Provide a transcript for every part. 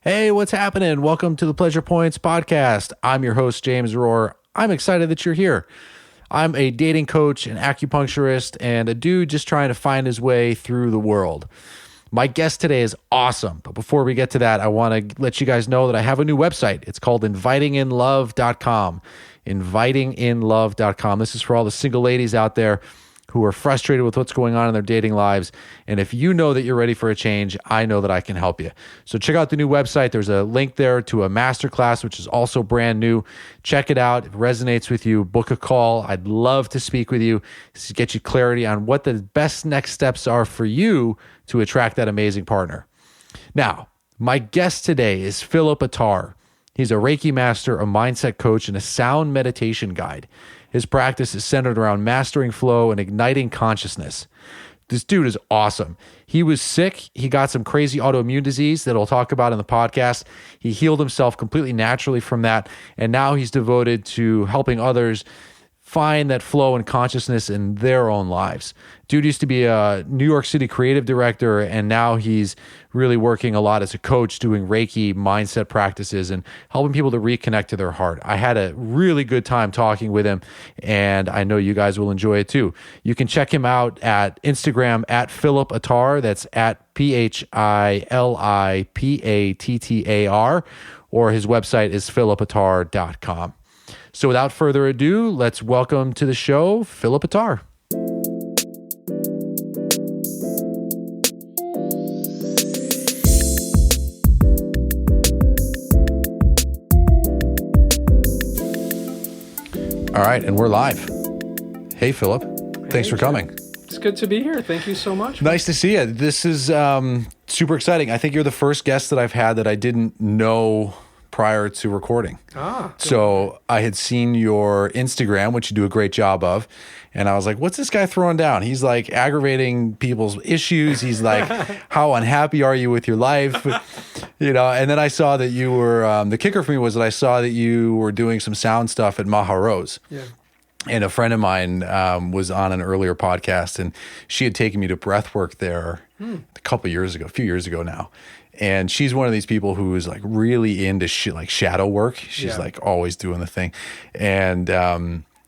Hey, what's happening? Welcome to the Pleasure Points podcast. I'm your host, James Rohr. I'm excited that you're here. I'm a dating coach, an acupuncturist, and a dude just trying to find his way through the world. My guest today is awesome. But before we get to that, I want to let you guys know that I have a new website. It's called invitinginlove.com. Invitinginlove.com. This is for all the single ladies out there who are frustrated with what's going on in their dating lives. And if you know that you're ready for a change, I know that I can help you. So check out the new website. There's a link there to a masterclass, which is also brand new. Check it out. If it resonates with you, book a call. I'd love to speak with you to get you clarity on what the best next steps are for you to attract that amazing partner. Now, my guest today is Philip Attar. He's a Reiki Master, a mindset coach, and a sound meditation guide. His practice is centered around mastering flow and igniting consciousness. This dude is awesome. He was sick. He got some crazy autoimmune disease that I'll talk about in the podcast. He healed himself completely naturally from that. And now he's devoted to helping others find that flow and consciousness in their own lives. Dude used to be a New York City creative director, and now he's really working a lot as a coach, doing Reiki mindset practices and helping people to reconnect to their heart. I had a really good time talking with him, and I know you guys will enjoy it too. You can check him out at Instagram at Philip Attar. That's at PHILIPATTAR, or his website is philipattar.com. So without further ado, let's welcome to the show, Philip Attar. All right, and we're live. Hey, Philip. Thanks for coming. It's good to be here. Thank you so much. Nice to see you. This is super exciting. I think you're the first guest that I've had that I didn't know prior to recording. So I had seen your Instagram, which you do a great job of. And I was like, what's this guy throwing down? He's like aggravating people's issues. He's like, how unhappy are you with your life? And then I saw that you were, the kicker for me was that I saw that you were doing some sound stuff at Maharose. Yeah. And a friend of mine was on an earlier podcast, and she had taken me to breathwork there a few years ago now. And she's one of these people who is like really into like shadow work. She's like always doing the thing. And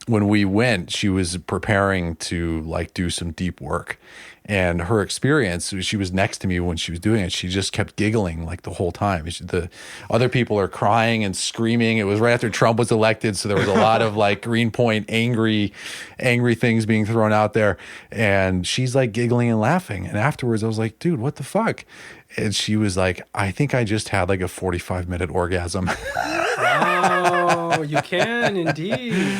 when we went, she was preparing to like do some deep work. And her experience, she was next to me when she was doing it. She just kept giggling like the whole time. The other people are crying and screaming. It was right after Trump was elected, so there was a lot of like Greenpoint angry things being thrown out there. And she's like giggling and laughing. And afterwards, I was like, dude, what the fuck? And she was like, I think I just had like a 45-minute orgasm. Wow, you can indeed.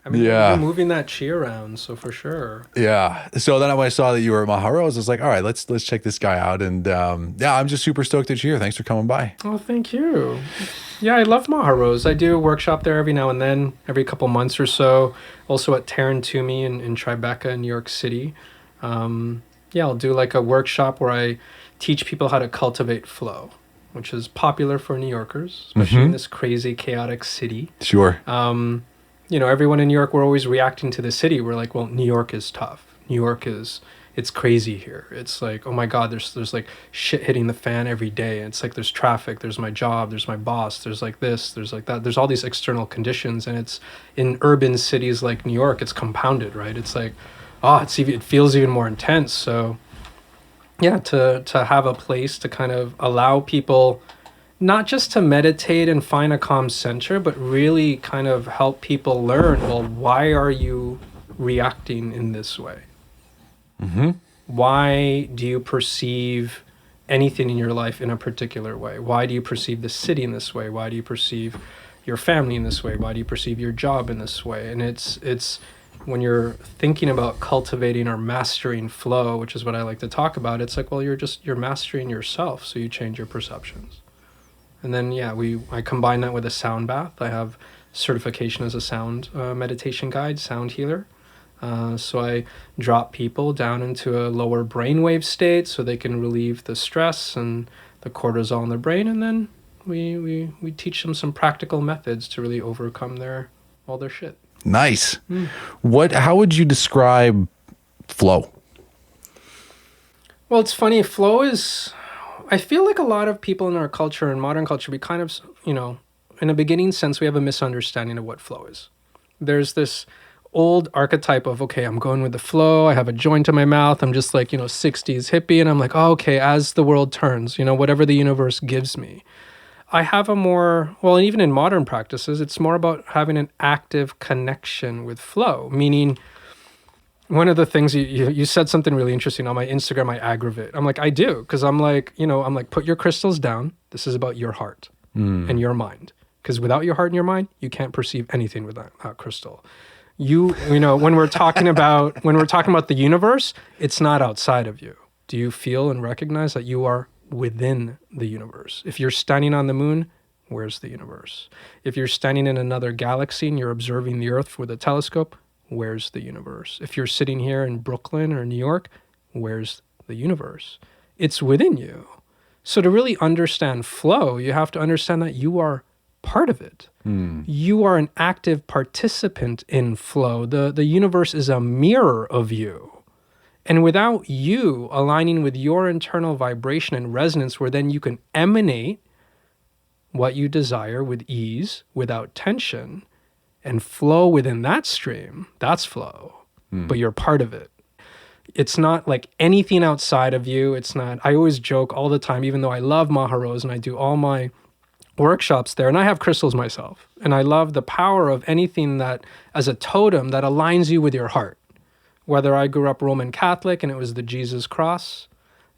I mean, you're moving that chi around, so for sure. Yeah. So then when I saw that you were at Maharose, I was like, all right, let's check this guy out. And I'm just super stoked that you're here. Thanks for coming by. Oh, thank you. Yeah, I love Maharose. I do a workshop there every now and then, every couple months or so. Also at Taryn Toomey in Tribeca in New York City. I'll do like a workshop where I teach people how to cultivate flow, which is popular for New Yorkers, especially in this crazy, chaotic city. Sure. Everyone in New York, we're always reacting to the city. We're like, well, New York is tough. New York it's crazy here. It's like, oh my God, there's like shit hitting the fan every day. It's like there's traffic, there's my job, there's my boss, there's like this, there's like that. There's all these external conditions. And it's in urban cities like New York, it's compounded, right? It's like, it feels even more intense. So yeah, to have a place to kind of allow people not just to meditate and find a calm center, but really kind of help people learn, well, why are you reacting in this way? Mm-hmm. Why do you perceive anything in your life in a particular way? Why do you perceive the city in this way? Why do you perceive your family in this way? Why do you perceive your job in this way? And it's when you're thinking about cultivating or mastering flow, which is what I like to talk about, it's like, well, you're mastering yourself, so you change your perceptions. And then, I combine that with a sound bath. I have certification as a sound meditation guide, sound healer. So I drop people down into a lower brainwave state so they can relieve the stress and the cortisol in their brain. And then we teach them some practical methods to really overcome all their shit. Nice. How would you describe flow? Well, it's funny. Flow is, I feel like a lot of people in our culture, in modern culture, we kind of, in a beginning sense, we have a misunderstanding of what flow is. There's this old archetype of, okay, I'm going with the flow. I have a joint in my mouth. I'm just like, 60s hippie. And I'm like, oh, okay, as the world turns, whatever the universe gives me. I have a more, well, even in modern practices, it's more about having an active connection with flow, meaning one of the things you said something really interesting on my Instagram, I aggravate. I'm like, I do, because I'm like, put your crystals down. This is about your heart and your mind. Because without your heart and your mind, you can't perceive anything with that crystal. When we're talking about the universe, it's not outside of you. Do you feel and recognize that you are within the universe? If you're standing on the moon, where's the universe? If you're standing in another galaxy and you're observing the Earth with a telescope, where's the universe? If you're sitting here in Brooklyn or New York, where's the universe? It's within you. So to really understand flow, you have to understand that you are part of it. You are an active participant in flow. The universe is a mirror of you. And without you aligning with your internal vibration and resonance, where then you can emanate what you desire with ease, without tension, and flow within that stream, that's flow. But you're part of it. It's not like anything outside of you. It's not, I always joke all the time, even though I love Maharose and I do all my workshops there, and I have crystals myself. And I love the power of anything that, as a totem, that aligns you with your heart. Whether I grew up Roman Catholic and it was the Jesus cross,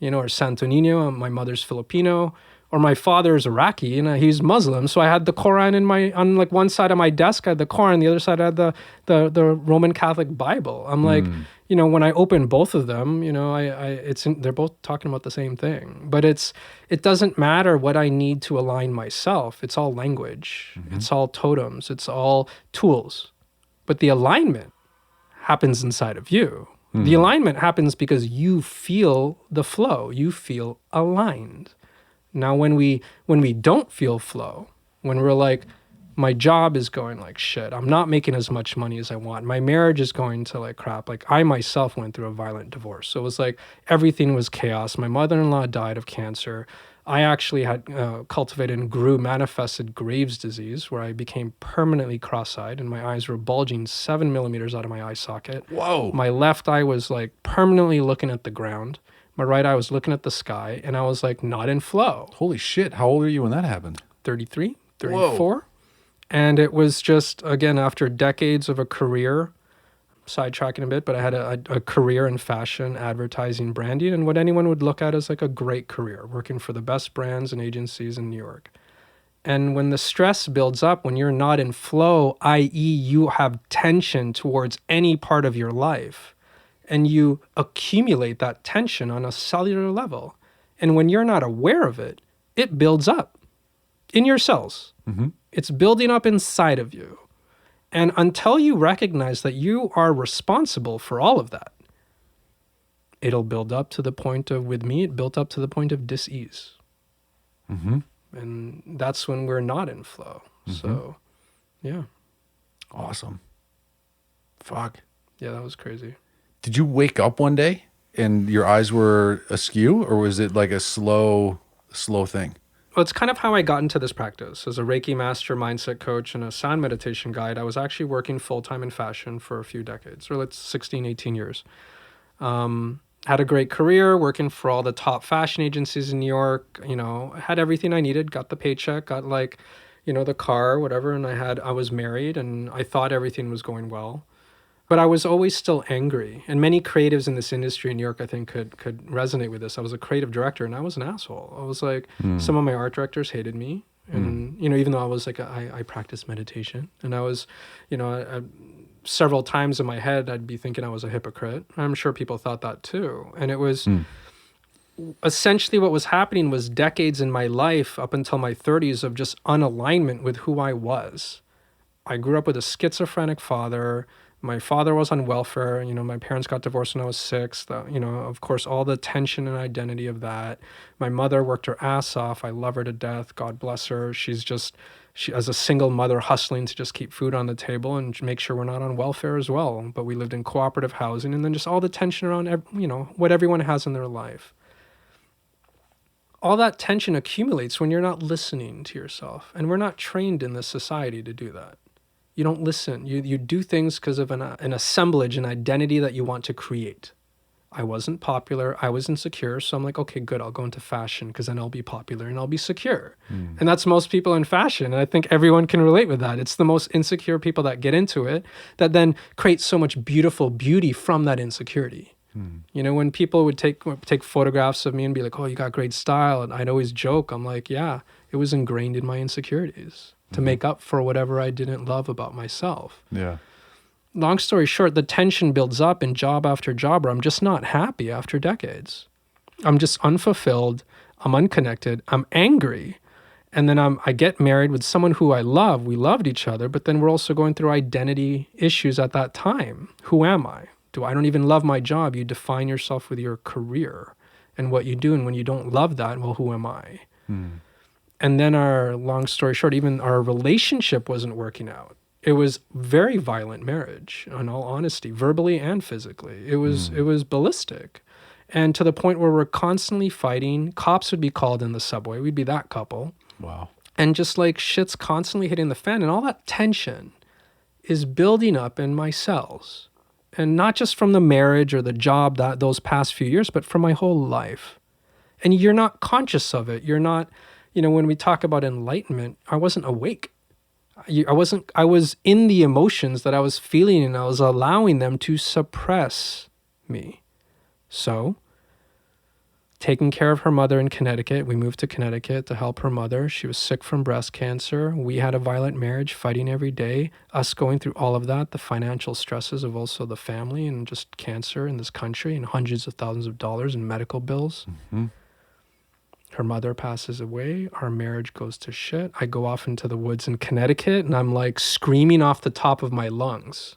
or Santo Nino, my mother's Filipino, or my father's Iraqi, he's Muslim. So I had the Quran on like one side of my desk, I had the Quran, the other side I had the Roman Catholic Bible. I'm like, when I open both of them, they're both talking about the same thing. But it doesn't matter what I need to align myself. It's all language. It's all totems. It's all tools. But the alignment happens inside of you. The alignment happens because you feel the flow. You feel aligned. Now, when we don't feel flow, when we're like, my job is going like shit, I'm not making as much money as I want, my marriage is going to like crap, like I myself went through a violent divorce. So it was like everything was chaos. My mother-in-law died of cancer. I actually had cultivated and manifested Graves' disease, where I became permanently cross-eyed and my eyes were bulging 7 millimeters out of my eye socket. Whoa. My left eye was like permanently looking at the ground. My right eye was looking at the sky, and I was like not in flow. Holy shit. How old are you when that happened? 33, 34. Whoa. And it was just, again, after decades of a career, sidetracking a bit, but I had a career in fashion, advertising, branding, and what anyone would look at as like a great career, working for the best brands and agencies in New York. And when the stress builds up, when you're not in flow, i.e. you have tension towards any part of your life, and you accumulate that tension on a cellular level. And when you're not aware of it, it builds up in your cells. It's building up inside of you. And until you recognize that you are responsible for all of that, it'll build up to the point of, with me, it built up to the point of dis-ease. And that's when we're not in flow. So, yeah. Awesome. Fuck. Yeah, that was crazy. Did you wake up one day and your eyes were askew, or was it like a slow thing? Well, it's kind of how I got into this practice. As a Reiki Master, mindset coach, and a sound meditation guide, I was actually working full-time in fashion for a few decades, or 16, 18 years. Had a great career working for all the top fashion agencies in New York. Had everything I needed, got the paycheck, got the car, whatever. And I was married, and I thought everything was going well. But I was always still angry. And many creatives in this industry in New York, I think, could resonate with this. I was a creative director, and I was an asshole. I was like, some of my art directors hated me. And, even though I was like, I practiced meditation. And I was, several times in my head, I'd be thinking I was a hypocrite. I'm sure people thought that too. And it was essentially what was happening was decades in my life up until my 30s of just unalignment with who I was. I grew up with a schizophrenic father. My father was on welfare. My parents got divorced when I was 6. Of course, all the tension and identity of that. My mother worked her ass off. I love her to death. God bless her. She as a single mother hustling to just keep food on the table and make sure we're not on welfare as well. But we lived in cooperative housing, and then just all the tension around, what everyone has in their life. all that tension accumulates when you're not listening to yourself. And we're not trained in this society to do that. You don't listen. You do things because of an assemblage, an identity that you want to create. I wasn't popular. I was insecure. So I'm like, okay, good. I'll go into fashion because then I'll be popular and I'll be secure. And that's most people in fashion. And I think everyone can relate with that. It's the most insecure people that get into it that then create so much beautiful beauty from that insecurity. You know, when people would take photographs of me and be like, oh, you got great style. And I'd always joke. I'm like, yeah, it was ingrained in my insecurities to make up for whatever I didn't love about myself. Yeah. Long story short, the tension builds up in job after job where I'm just not happy after decades. I'm just unfulfilled. I'm unconnected. I'm angry. And then I get married with someone who I love. We loved each other, but then we're also going through identity issues at that time. Who am I? I don't even love my job. You define yourself with your career and what you do. And when you don't love that, well, who am I? And then long story short, even our relationship wasn't working out. It was very violent marriage, in all honesty, verbally and physically. It was ballistic. And to the point where we're constantly fighting. Cops would be called in the subway. We'd be that couple. Wow. And just like shit's constantly hitting the fan. And all that tension is building up in my cells. And not just from the marriage or the job those past few years, but from my whole life. And you're not conscious of it. You're not, when we talk about enlightenment, I wasn't awake. I was in the emotions that I was feeling and I was allowing them to suppress me. So, taking care of her mother in Connecticut, we moved to Connecticut to help her mother. She was sick from breast cancer. We had a violent marriage, fighting every day. Us going through all of that, the financial stresses of also the family and just cancer in this country and hundreds of thousands of dollars in medical bills. Her mother passes away. Our marriage goes to shit. I go off into the woods in Connecticut and I'm like screaming off the top of my lungs.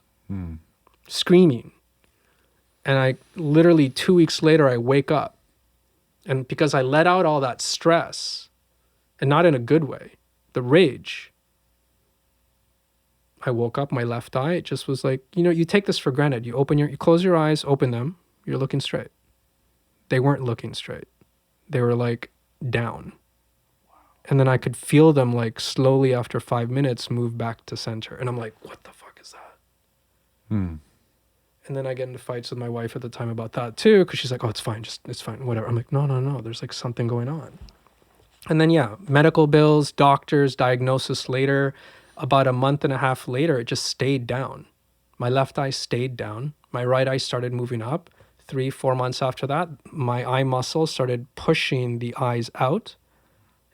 Screaming. And I literally 2 weeks later, I wake up. And because I let out all that stress, and not in a good way, the rage, I woke up, my left eye, it just was like, you take this for granted. You close your eyes, open them, you're looking straight. They weren't looking straight. They were like down. And then I could feel them like slowly after 5 minutes move back to center. And I'm like, what the fuck is that? And then I get into fights with my wife at the time about that too, because she's like, oh, it's fine, it's fine, whatever. I'm like, no, there's like something going on. And then, medical bills, doctors, diagnosis later. About a month and a half later, it just stayed down. My left eye stayed down. My right eye started moving up. 3-4 months after that, my eye muscles started pushing the eyes out.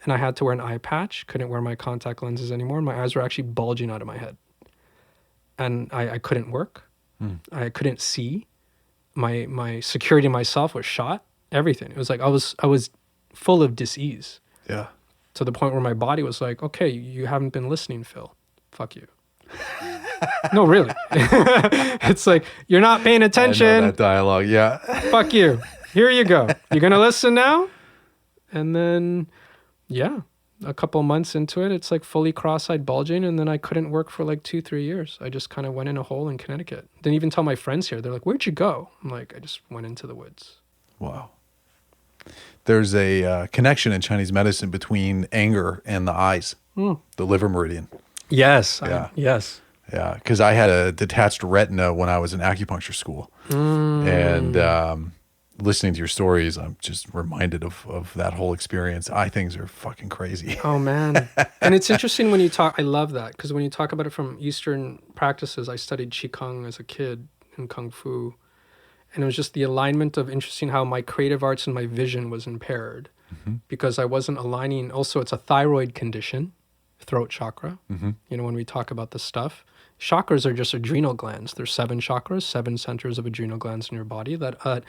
And I had to wear an eye patch, couldn't wear my contact lenses anymore. And my eyes were actually bulging out of my head. And I couldn't work. I couldn't see. My security in myself was shot. Everything. It was like I was full of dis-ease. Yeah. To the point where my body was like, okay, you haven't been listening, Phil. Fuck you. No, really. It's like, you're not paying attention. I know that dialogue, yeah. Fuck you. Here you go. You're going to listen now? And then, a couple months into it, it's like fully cross-eyed bulging, and then I couldn't work for like 2-3 years. I just kind of went in a hole in Connecticut. Didn't even tell my friends here. They're like, where'd you go? I'm like, I just went into the woods. Wow. There's a connection in Chinese medicine between anger and the eyes, the liver meridian. Yes. Yeah. Yes. Yeah, because I had a detached retina when I was in acupuncture school. And listening to your stories, I'm just reminded of that whole experience. Eye things are fucking crazy. Oh, man. And it's interesting when you talk, I love that, because when you talk about it from Eastern practices, I studied Qigong as a kid in Kung Fu. And it was just the alignment of interesting how my creative arts and my vision was impaired because I wasn't aligning. Also, it's a thyroid condition, throat chakra. When we talk about this stuff, chakras are just adrenal glands. There's 7 chakras, 7 centers of adrenal glands in your body that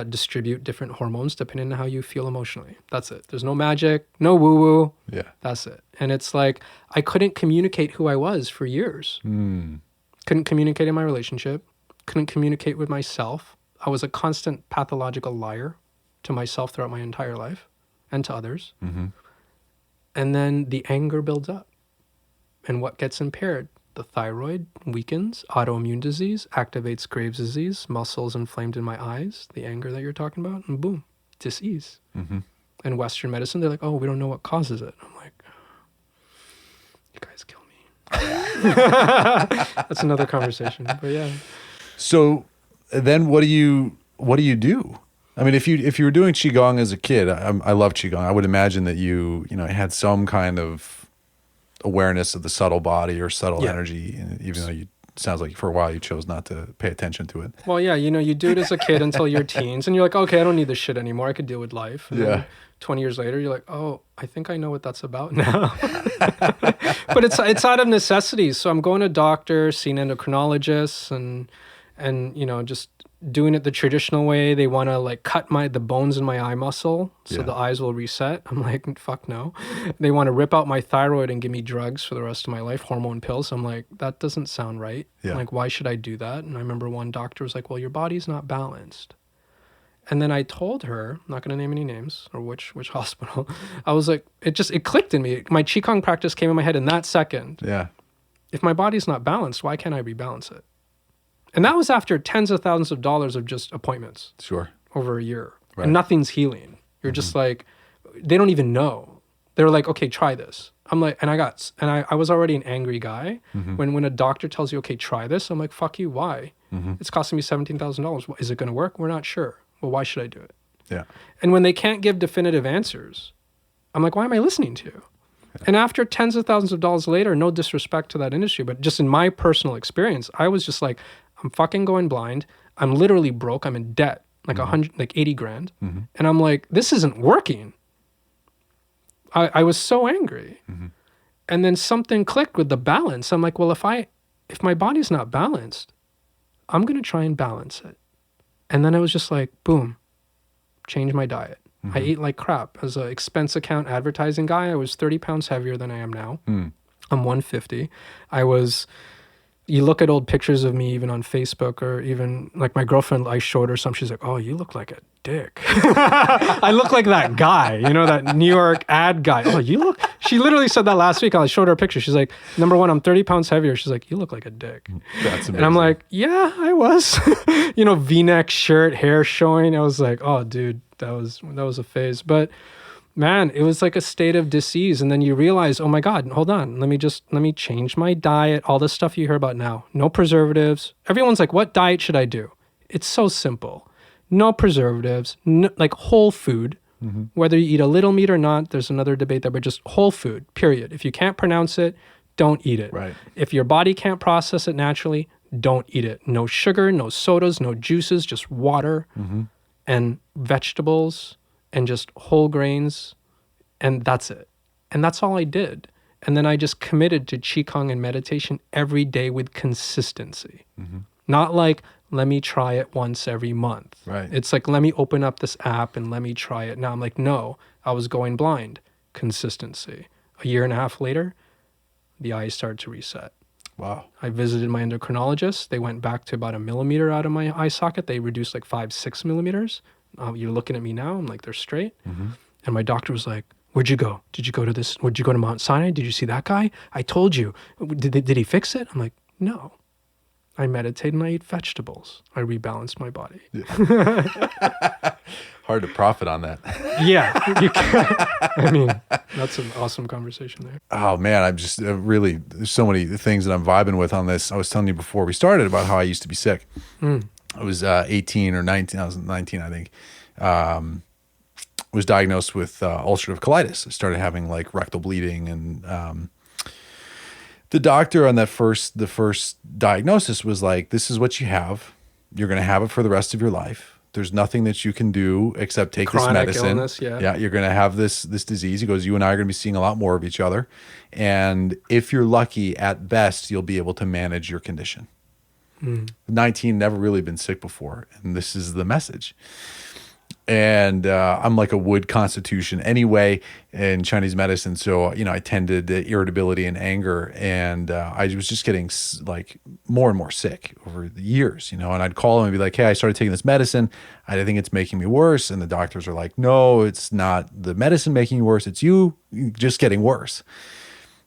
distribute different hormones depending on how you feel emotionally. That's it. There's no magic, no woo-woo. Yeah. That's it. And it's like, I couldn't communicate who I was for years. Couldn't communicate in my relationship. Couldn't communicate with myself. I was a constant pathological liar to myself throughout my entire life and to others. And then the anger builds up. And what gets impaired? The thyroid weakens, autoimmune disease, activates Graves' disease, muscles inflamed in my eyes, the anger that you're talking about, and boom, dis-ease. in Western medicine. They're like, oh, we don't know what causes it. I'm like, you guys kill me. That's another conversation. But yeah. So then what do you do? I mean, if you were doing Qigong as a kid, I love Qigong. I would imagine that you had some kind of awareness of the subtle body or subtle energy, even though sounds like for a while you chose not to pay attention to it. Well, yeah, you do it as a kid until you're teens, and you're like, okay, I don't need this shit anymore. I could deal with life. And then 20 years later, you're like, oh, I think I know what that's about now. But it's out of necessity. So I'm going to doctors, seeing endocrinologists, and just doing it the traditional way. They want to like cut the bones in my eye muscle so the eyes will reset. I'm like, fuck no. They want to rip out my thyroid and give me drugs for the rest of my life, hormone pills. I'm like, that doesn't sound right. Like, why should I do that? And I remember one doctor was like, well, your body's not balanced. And then I told her, I'm not going to name any names or which hospital. I was like, it clicked in me. My Qigong practice came in my head in that second. Yeah. If my body's not balanced, why can't I rebalance it? And that was after tens of thousands of dollars of just appointments. Sure. Over a year. Right. And nothing's healing. You're just like, they don't even know. They're like, okay, try this. I'm like, and I was already an angry guy. When a doctor tells you, okay, try this, I'm like, fuck you, why? It's costing me $17,000. Is it going to work? We're not sure. Well, why should I do it? Yeah. And when they can't give definitive answers, I'm like, why am I listening to you? Yeah. And after tens of thousands of dollars later, no disrespect to that industry, but just in my personal experience, I was just like, I'm fucking going blind. I'm literally broke. I'm in debt, like 80 grand. And I'm like, this isn't working. I was so angry. And then something clicked with the balance. I'm like, well, if my body's not balanced, I'm going to try and balance it. And then I was just like, boom, change my diet. I ate like crap. As an expense account advertising guy, I was 30 pounds heavier than I am now. I'm 150. You look at old pictures of me even on Facebook, or even like my girlfriend, I showed her some, she's like, oh, you look like a dick. I look like that guy, that New York ad guy. Oh, she literally said that last week. I showed her a picture. She's like, number one, I'm 30 pounds heavier. She's like, you look like a dick. That's amazing. And I'm like, yeah, I was. V-neck shirt, hair showing. I was like, oh, dude, that was a phase. But man, it was like a state of disease. And then you realize, oh my God, hold on. Let me change my diet. All this stuff you hear about now. No preservatives. Everyone's like, what diet should I do? It's so simple. No preservatives, like whole food. Whether you eat a little meat or not, there's another debate there, but just whole food, period. If you can't pronounce it, don't eat it. Right. If your body can't process it naturally, don't eat it. No sugar, no sodas, no juices, just water and vegetables and just whole grains, and that's it. And that's all I did. And then I just committed to Qigong and meditation every day with consistency. Not like, let me try it once every month. Right. It's like, let me open up this app and let me try it. Now I'm like, no, I was going blind. Consistency. A year and a half later, the eyes started to reset. Wow. I visited my endocrinologist. They went back to about 1 millimeter out of my eye socket. They reduced like 5-6 millimeters. You're looking at me now. I'm like, they're straight. And my doctor was like, where'd you go? Did you go to this? Would you go to Mount Sinai? Did you see that guy? I told you. Did he fix it? I'm like, no. I meditate and I eat vegetables. I rebalanced my body. Yeah. Hard to profit on that. Yeah. You can. I mean, that's an awesome conversation there. Oh man, I'm just really, there's so many things that I'm vibing with on this. I was telling you before we started about how I used to be sick. I was 18 or 19. I was 19, I think. Was diagnosed with ulcerative colitis. I started having like rectal bleeding, and the doctor on the first diagnosis was like, this is what you have. You're going to have it for the rest of your life. There's nothing that you can do except take Chronic this medicine. Illness, yeah. Yeah, you're going to have this disease. He goes, you and I are going to be seeing a lot more of each other. And if you're lucky, at best, you'll be able to manage your condition. 19, never really been sick before. And this is the message. And I'm like a wood constitution anyway in Chinese medicine. So, I tended to irritability and anger. And I was just getting like more and more sick over the years, and I'd call him and be like, hey, I started taking this medicine. I think it's making me worse. And the doctors are like, no, it's not the medicine making you worse. It's you just getting worse.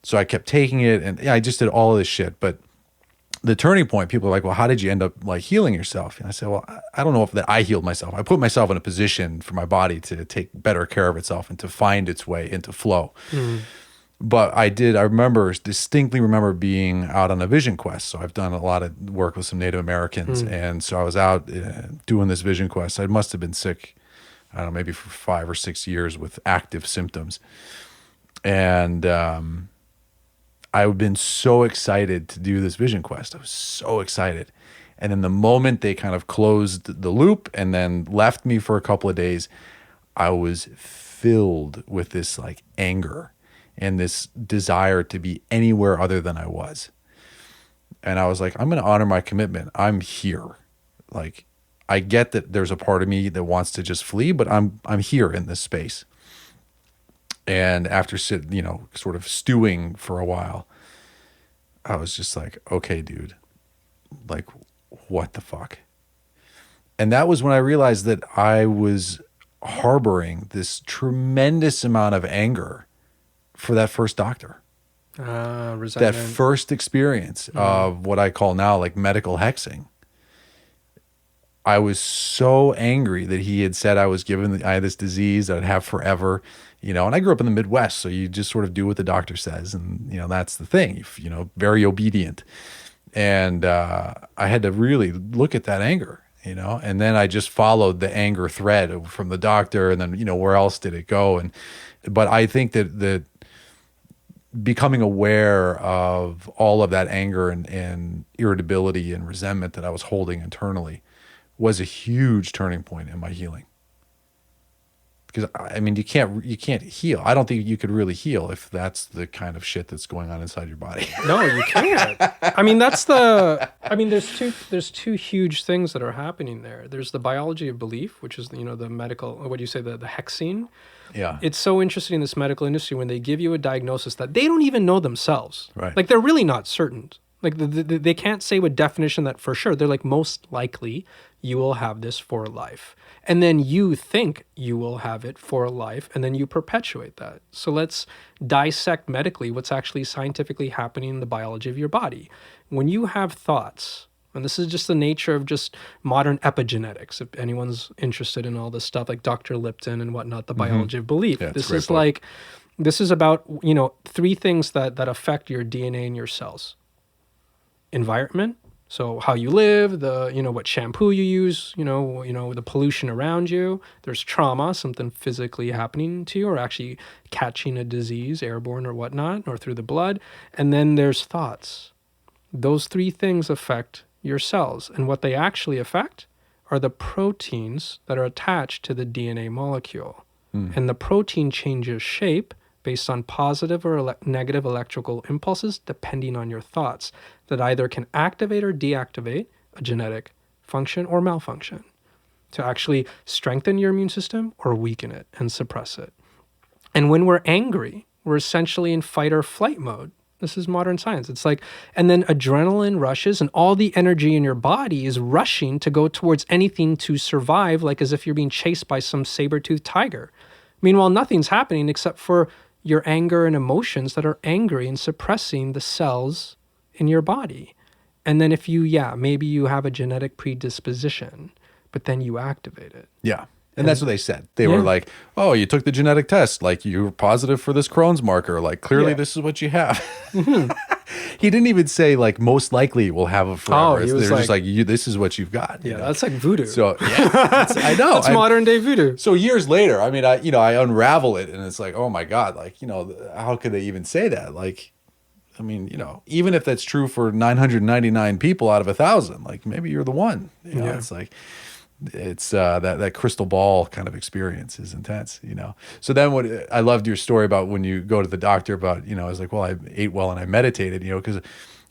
So I kept taking it, and I just did all of this shit. But the turning point, people are like, well, how did you end up like healing yourself? And I said, well, I don't know if that I healed myself. I put myself in a position for my body to take better care of itself and to find its way into flow. But I distinctly remember being out on a vision quest. So I've done a lot of work with some Native Americans. And so I was out doing this vision quest. I must have been sick, I don't know, maybe for 5 or 6 years with active symptoms. And I've been so excited to do this vision quest. I was so excited. And then the moment they kind of closed the loop and then left me for a couple of days, I was filled with this like anger and this desire to be anywhere other than I was. And I was like, I'm going to honor my commitment. I'm here. Like, I get that there's a part of me that wants to just flee, but I'm here in this space. And after sort of stewing for a while, I was just like, okay, dude, like, what the fuck? And that was when I realized that I was harboring this tremendous amount of anger for that first doctor. Resentment. That first experience of what I call now like medical hexing. I was so angry that he had said I had this disease I'd have forever, and I grew up in the Midwest, so you just sort of do what the doctor says. And, that's the thing, very obedient. And I had to really look at that anger, and then I just followed the anger thread from the doctor and then, where else did it go? But I think that becoming aware of all of that anger and irritability and resentment that I was holding internally was a huge turning point in my healing. Because I mean, you can't heal. I don't think you could really heal if that's the kind of shit that's going on inside your body. No, you can't. I mean, there's two huge things that are happening there. There's the biology of belief, which is, the medical, what do you say, the hexene. Yeah. It's so interesting in this medical industry when they give you a diagnosis that they don't even know themselves. Right. Like, they're really not certain. Like, they can't say with definition that for sure. They're like, most likely you will have this for life. And then you think you will have it for life, and then you perpetuate that. So let's dissect medically what's actually scientifically happening in the biology of your body. When you have thoughts, and this is just the nature of just modern epigenetics, if anyone's interested in all this stuff, like Dr. Lipton and whatnot, the biology of belief. Yeah, this is about, 3 things that affect your DNA and your cells. Environment, so how you live, what shampoo you use, the pollution around you. There's trauma, something physically happening to you, or actually catching a disease, airborne or whatnot, or through the blood. And then there's thoughts. Those 3 things affect your cells, and what they actually affect are the proteins that are attached to the DNA molecule. And the protein changes shape based on positive or negative electrical impulses depending on your thoughts that either can activate or deactivate a genetic function or malfunction to actually strengthen your immune system or weaken it and suppress it. And when we're angry, we're essentially in fight or flight mode. This is modern science. It's like, and then adrenaline rushes and all the energy in your body is rushing to go towards anything to survive, like as if you're being chased by some saber-toothed tiger. Meanwhile, nothing's happening except for your anger and emotions that are angry and suppressing the cells in your body. And then maybe you have a genetic predisposition, but then you activate it. Yeah. And that's what they said. They were like, oh, you took the genetic test. Like, you were positive for this Crohn's marker. Like, clearly this is what you have. He didn't even say, like, most likely we'll have it forever. They're just like, this is what you've got. Yeah, that's like voodoo. So, I know. That's modern day voodoo. So years later, I mean, I unravel it and it's like, oh my God, like, how could they even say that? Like, I mean, even if that's true for 999 people out of 1,000, like, maybe you're the one. It's like, it's that crystal ball kind of experience is intense, So then what I loved your story about when you go to the doctor about, I was like, well, I ate well and I meditated, because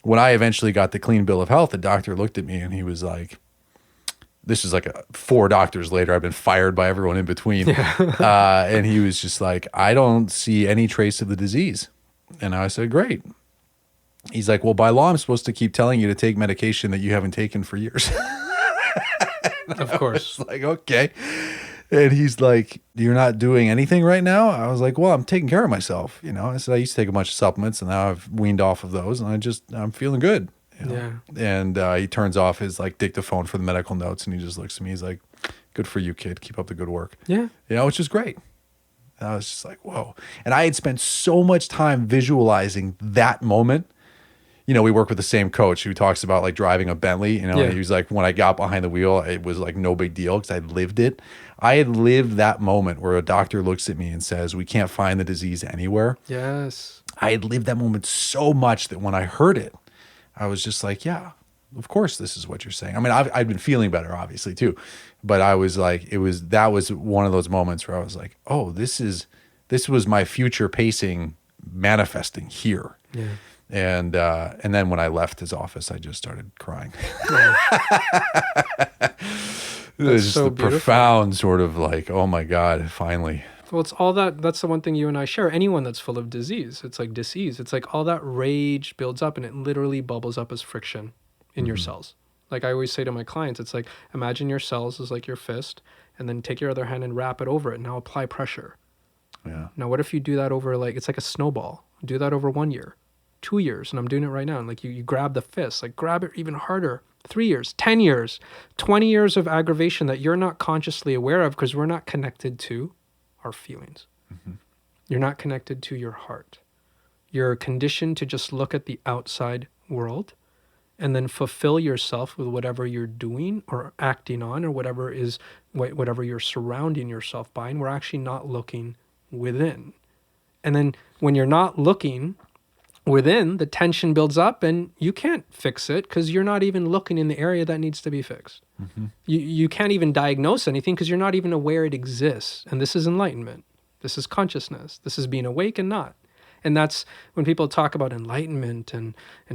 when I eventually got the clean bill of health, the doctor looked at me and he was like, this is like 4 doctors later, I've been fired by everyone in between. And he was just like, I don't see any trace of the disease. And I said, great. He's like, well, by law, I'm supposed to keep telling you to take medication that you haven't taken for years. Of course. Like, okay. And he's like, you're not doing anything right now? I was like, well, I'm taking care of myself. I said, I used to take a bunch of supplements and now I've weaned off of those and I'm feeling good. You know? Yeah. And he turns off his like dictaphone for the medical notes, and he just looks at me. He's like, "Good for you, kid. Keep up the good work." Yeah. You know, which is great. And I was just like, whoa. And I had spent so much time visualizing that moment. You know, we work with the same coach who talks about like driving a Bentley. You know, and he was like, when I got behind the wheel, it was like no big deal because I'd lived it. I had lived that moment where a doctor looks at me and says, "We can't find the disease anywhere." Yes. I had lived that moment so much that when I heard it, I was just like, yeah, of course this is what you're saying. I mean, I've been feeling better, obviously, too. But I was like, that was one of those moments where I was like, oh, this was my future pacing manifesting here. Yeah. And then when I left his office, I just started crying. It was just so the beautiful. profound sort of like, oh my God, finally. Well, it's all that's the one thing you and I share. Anyone that's full of disease, it's like disease. It's like all that rage builds up and it literally bubbles up as friction in your cells. Like I always say to my clients, it's like, imagine your cells as like your fist, and then take your other hand and wrap it over it. Now apply pressure. Yeah. Now, what if you do that over like, it's like a snowball. Do that over 1 year, 2 years. And I'm doing it right now. And like you grab the fist, like grab it even harder. 3 years, 10 years, 20 years of aggravation that you're not consciously aware of because we're not connected to our feelings. You're not connected to your heart. You're conditioned to just look at the outside world and then fulfill yourself with whatever you're doing or acting on or whatever you're surrounding yourself by. And we're actually not looking within. And then when you're not looking within, the tension builds up and you can't fix it because you're not even looking in the area that needs to be fixed. You can't even diagnose anything because you're not even aware it exists. And this is enlightenment. This is consciousness. This is being awake and not. And that's when people talk about enlightenment and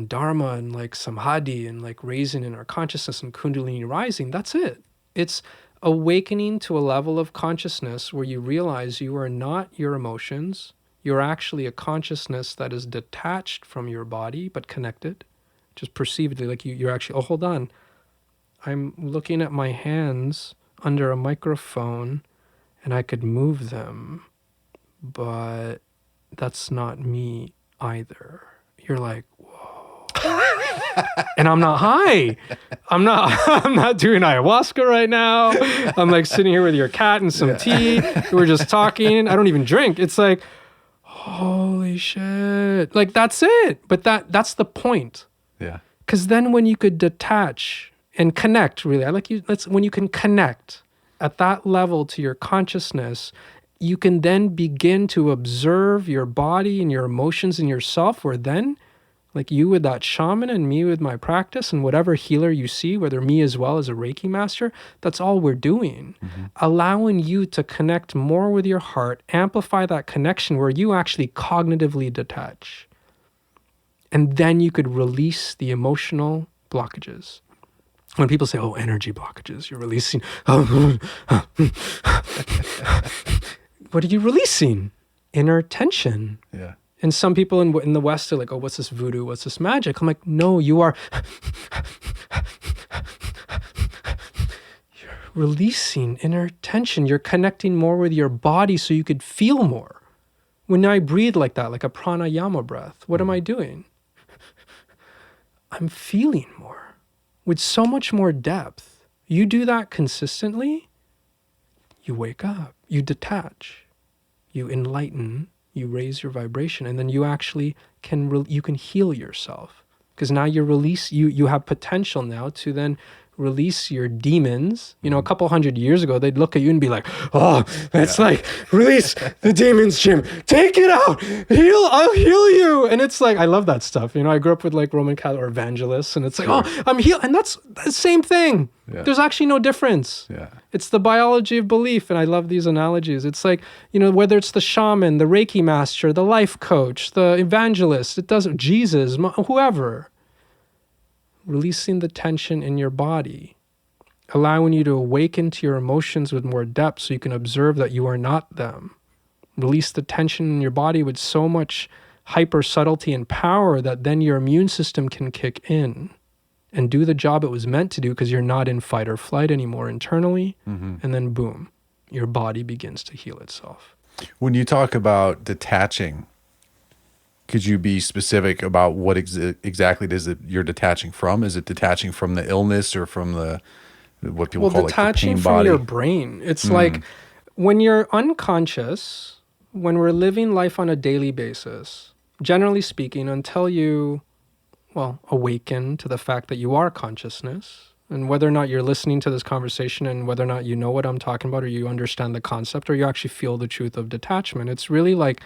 dharma and like samadhi and like raising in our consciousness and kundalini rising, that's it. It's awakening to a level of consciousness where you realize you are not your emotions. You're actually a consciousness that is detached from your body, but connected, just perceivedly, like you're actually, oh, hold on. I'm looking at my hands under a microphone and I could move them, but that's not me either. You're like, whoa. And I'm not high. I'm not doing ayahuasca right now. I'm like sitting here with your cat and some tea. We're just talking. I don't even drink. It's like, holy shit. Like, that's it. But that's the point. Yeah. Because then when you could detach and connect, really, when you can connect at that level to your consciousness, you can then begin to observe your body and your emotions and yourself, where then, like you with that shaman and me with my practice and whatever healer you see, whether me as well as a Reiki master, that's all we're doing. Allowing you to connect more with your heart, amplify that connection where you actually cognitively detach. And then you could release the emotional blockages. When people say, oh, energy blockages, you're releasing. What are you releasing? Inner tension. Yeah. And some people in the West are like, oh, what's this voodoo? What's this magic? I'm like, no, you are you're releasing inner tension. You're connecting more with your body so you could feel more. When I breathe like that, like a pranayama breath, what am I doing? I'm feeling more with so much more depth. You do that consistently, you wake up, you detach, you enlighten, you raise your vibration, and then you actually you can heal yourself. Because now you have potential now to then release your demons. You know, a couple 100 years ago, they'd look at you and be like, oh, it's like, release the demons, Jim. Take it out. I'll heal you. And it's like, I love that stuff. You know, I grew up with like Roman Catholic or evangelists, and it's like, oh, I'm healed. And that's the same thing. Yeah. There's actually no difference. Yeah. It's the biology of belief. And I love these analogies. It's like, you know, whether it's the shaman, the Reiki master, the life coach, the evangelist, Jesus, whoever. Releasing the tension in your body, allowing you to awaken to your emotions with more depth so you can observe that you are not them. Release the tension in your body with so much hyper subtlety and power that then your immune system can kick in and do the job it was meant to do because you're not in fight or flight anymore internally. And then boom, your body begins to heal itself. When you talk about detaching, Could you be specific about what exactly it is that you're detaching from? Is it detaching from the illness or from the what people call like the detaching pain from body? your brain. It's like when you're unconscious, when we're living life on a daily basis, generally speaking, until you, awaken to the fact that you are consciousness, and whether or not you're listening to this conversation and whether or not you know what I'm talking about or you understand the concept or you actually feel the truth of detachment, it's really like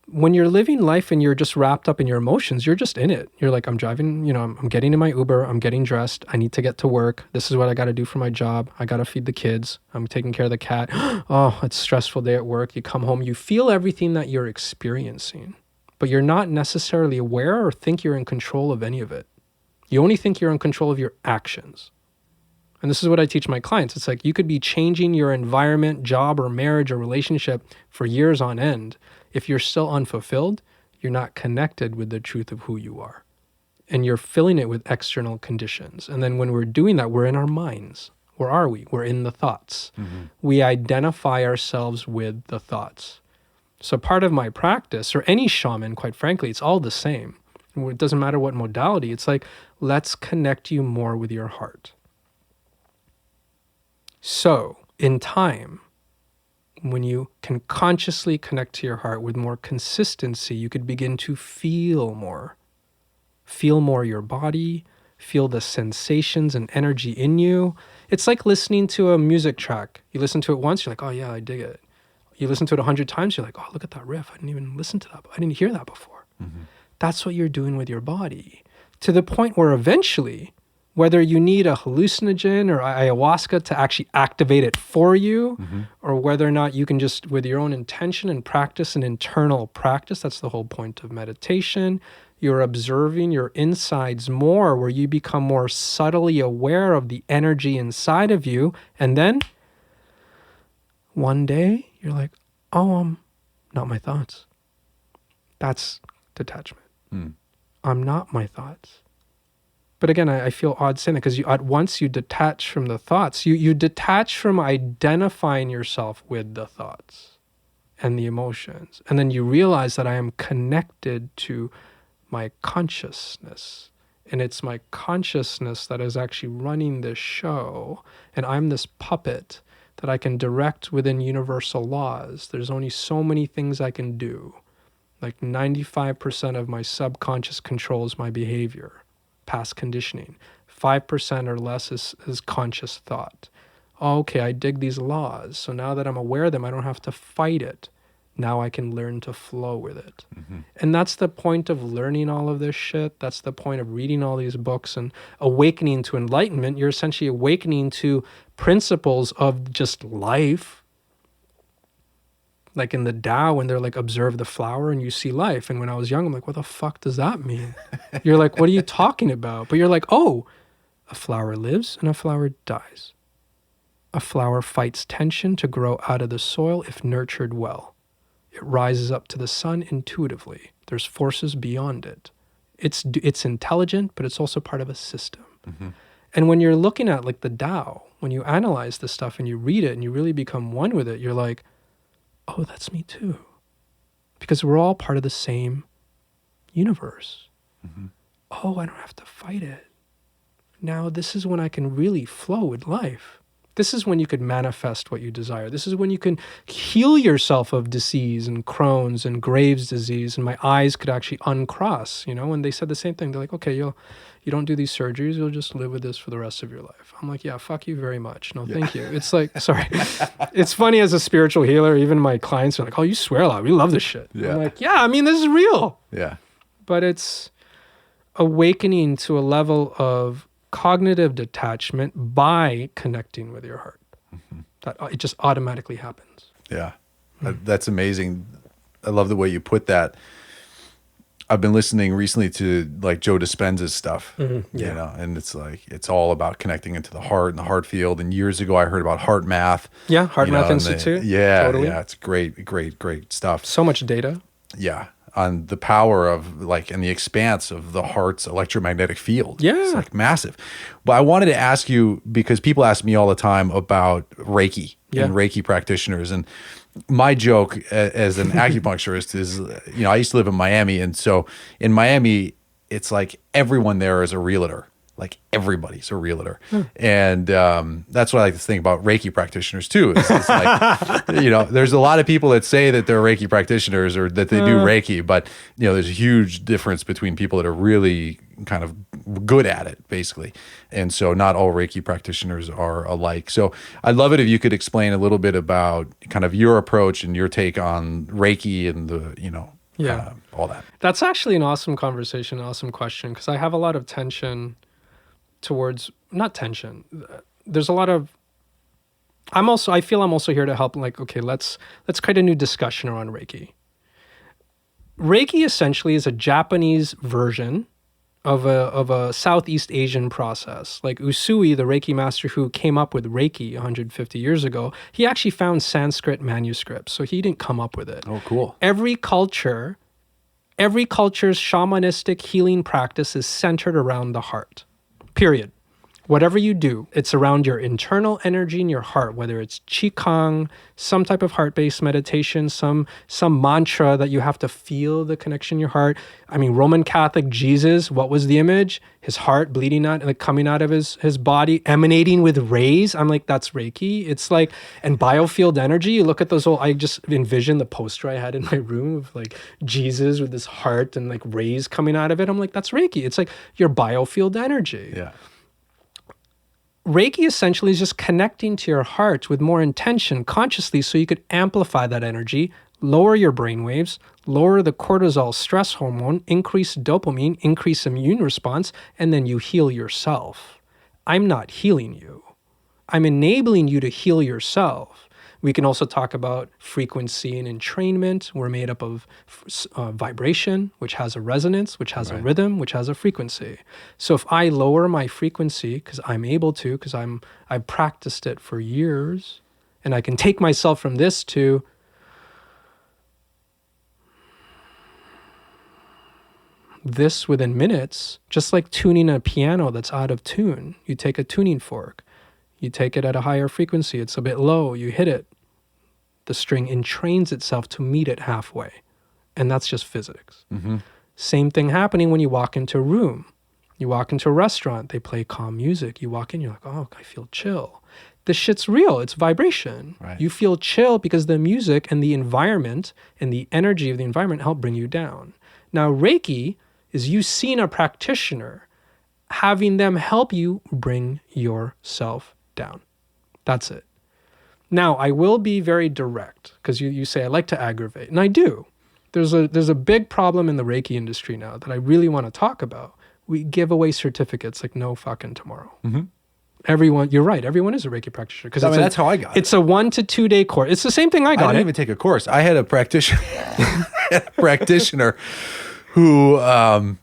when you're living life and you're just wrapped up in your emotions, you're just in it. You're like, I'm driving, I'm getting in my Uber, I'm getting dressed, I need to get to work. This is what I got to do for my job. I got to feed the kids. I'm taking care of the cat. Oh, it's a stressful day at work. You come home, you feel everything that you're experiencing, but you're not necessarily aware or think you're in control of any of it. You only think you're in control of your actions. And this is what I teach my clients. It's like you could be changing your environment, job or marriage or relationship for years on end. If you're still unfulfilled, you're not connected with the truth of who you are. And you're filling it with external conditions. And then when we're doing that, we're in our minds. Where are we? We're in the thoughts. We identify ourselves with the thoughts. So part of my practice, or any shaman, quite frankly, it's all the same. It doesn't matter what modality. It's like, let's connect you more with your heart. So in time, when you can consciously connect to your heart with more consistency, you could begin to feel more your body, feel the sensations and energy in you. It's like listening to a music track. You listen to it once, you're like, oh yeah, I dig it. You listen to it 100 times, you're like, oh, look at that riff. I didn't even listen to that. I didn't hear that before. That's what you're doing with your body, to the point where eventually, whether you need a hallucinogen or ayahuasca to actually activate it for you, or whether or not you can just, with your own intention and practice, an internal practice, that's the whole point of meditation, you're observing your insides more, where you become more subtly aware of the energy inside of you. And then one day you're like, oh, not my thoughts. That's detachment. I'm not my thoughts. But again, I feel odd saying that, because at once you detach from the thoughts, you detach from identifying yourself with the thoughts and the emotions. And then you realize that I am connected to my consciousness. And it's my consciousness that is actually running this show. And I'm this puppet that I can direct within universal laws. There's only so many things I can do. Like 95% of my subconscious controls my behavior. Past conditioning. 5% or less is conscious thought. Oh, okay, I dig these laws. So now that I'm aware of them, I don't have to fight it. Now I can learn to flow with it. And that's the point of learning all of this shit. That's the point of reading all these books and awakening to enlightenment. You're essentially awakening to principles of just life. Like in the Tao, when they're like, observe the flower and you see life. And when I was young, I'm like, what the fuck does that mean? You're like, what are you talking about? But you're like, oh, a flower lives and a flower dies. A flower fights tension to grow out of the soil if nurtured well. It rises up to the sun intuitively. There's forces beyond it. It's intelligent, but it's also part of a system. And when you're looking at like the Tao, when you analyze this stuff and you read it and you really become one with it, you're like, oh, that's me too. Because we're all part of the same universe. Oh, I don't have to fight it. Now this is when I can really flow with life. This is when you could manifest what you desire. This is when you can heal yourself of disease and Crohn's and Graves' disease. And my eyes could actually uncross, and they said the same thing. They're like, okay, you don't do these surgeries. You'll just live with this for the rest of your life. I'm like, yeah, fuck you very much. No, thank you. It's like, sorry. It's funny as a spiritual healer, even my clients are like, oh, you swear a lot. We love this shit. Yeah. I'm like, yeah, I mean, this is real. Yeah. But it's awakening to a level of cognitive detachment by connecting with your heart. That it just automatically happens. Yeah. That's amazing. I love the way you put that. I've been listening recently to like Joe Dispenza's stuff, and it's like, it's all about connecting into the heart and the heart field. And years ago I heard about Heart Math. Yeah. Heart Math Institute. Totally. Yeah. It's great stuff. So much data. Yeah. On the power of like, and the expanse of the heart's electromagnetic field. Yeah. It's like massive. But I wanted to ask you, because people ask me all the time about Reiki and Reiki practitioners. And my joke as an acupuncturist is, I used to live in Miami. And so in Miami, it's like everyone there is a realtor. Like everybody's a realtor. And that's what I like to think about Reiki practitioners too. It's like, there's a lot of people that say that they're Reiki practitioners or that they do Reiki, but there's a huge difference between people that are really kind of good at it, basically. And so not all Reiki practitioners are alike. So I'd love it if you could explain a little bit about kind of your approach and your take on Reiki and all that. That's actually an awesome conversation, an awesome question, because I have a lot of tension towards, not tension. There's a lot of, I feel I'm also here to help, like, okay, let's create a new discussion around Reiki. Reiki essentially is a Japanese version of a Southeast Asian process. Like Usui, the Reiki master who came up with Reiki 150 years ago, he actually found Sanskrit manuscripts. So he didn't come up with it. Oh, cool. Every culture's shamanistic healing practice is centered around the heart. Period. Whatever you do, it's around your internal energy in your heart, whether it's Qigong, some type of heart-based meditation, some mantra that you have to feel the connection in your heart. I mean, Roman Catholic Jesus, what was the image? His heart bleeding out, like coming out of his body, emanating with rays. I'm like, that's Reiki. It's like, and biofield energy, you look at those I just envision the poster I had in my room of like Jesus with his heart and like rays coming out of it. I'm like, that's Reiki. It's like your biofield energy. Yeah. Reiki essentially is just connecting to your heart with more intention consciously so you could amplify that energy, lower your brain waves, lower the cortisol stress hormone, increase dopamine, increase immune response, and then you heal yourself. I'm not healing you. I'm enabling you to heal yourself. We can also talk about frequency and entrainment. We're made up of vibration, which has a resonance, which has a rhythm, which has a frequency. So if I lower my frequency, because I'm able to, because I've practiced it for years, and I can take myself from this to this within minutes, just like tuning a piano that's out of tune. You take a tuning fork. You take it at a higher frequency. It's a bit low. You hit it. The string entrains itself to meet it halfway. And that's just physics. Mm-hmm. Same thing happening when you walk into a room. You walk into a restaurant. They play calm music. You walk in. You're like, oh, I feel chill. This shit's real. It's vibration. Right. You feel chill because the music and the environment and the energy of the environment help bring you down. Now, Reiki is you seeing a practitioner, having them help you bring yourself down. That's it. Now, I will be very direct because you say I like to aggravate, and I do. There's a big problem in the Reiki industry now that I really want to talk about. We give away certificates like no fucking tomorrow. Mm-hmm. Everyone, you're right. Everyone is a Reiki practitioner because that's how I got it. It's a 1 to 2 day course. It's the same thing I got. I didn't even take a course. I had a practitioner who.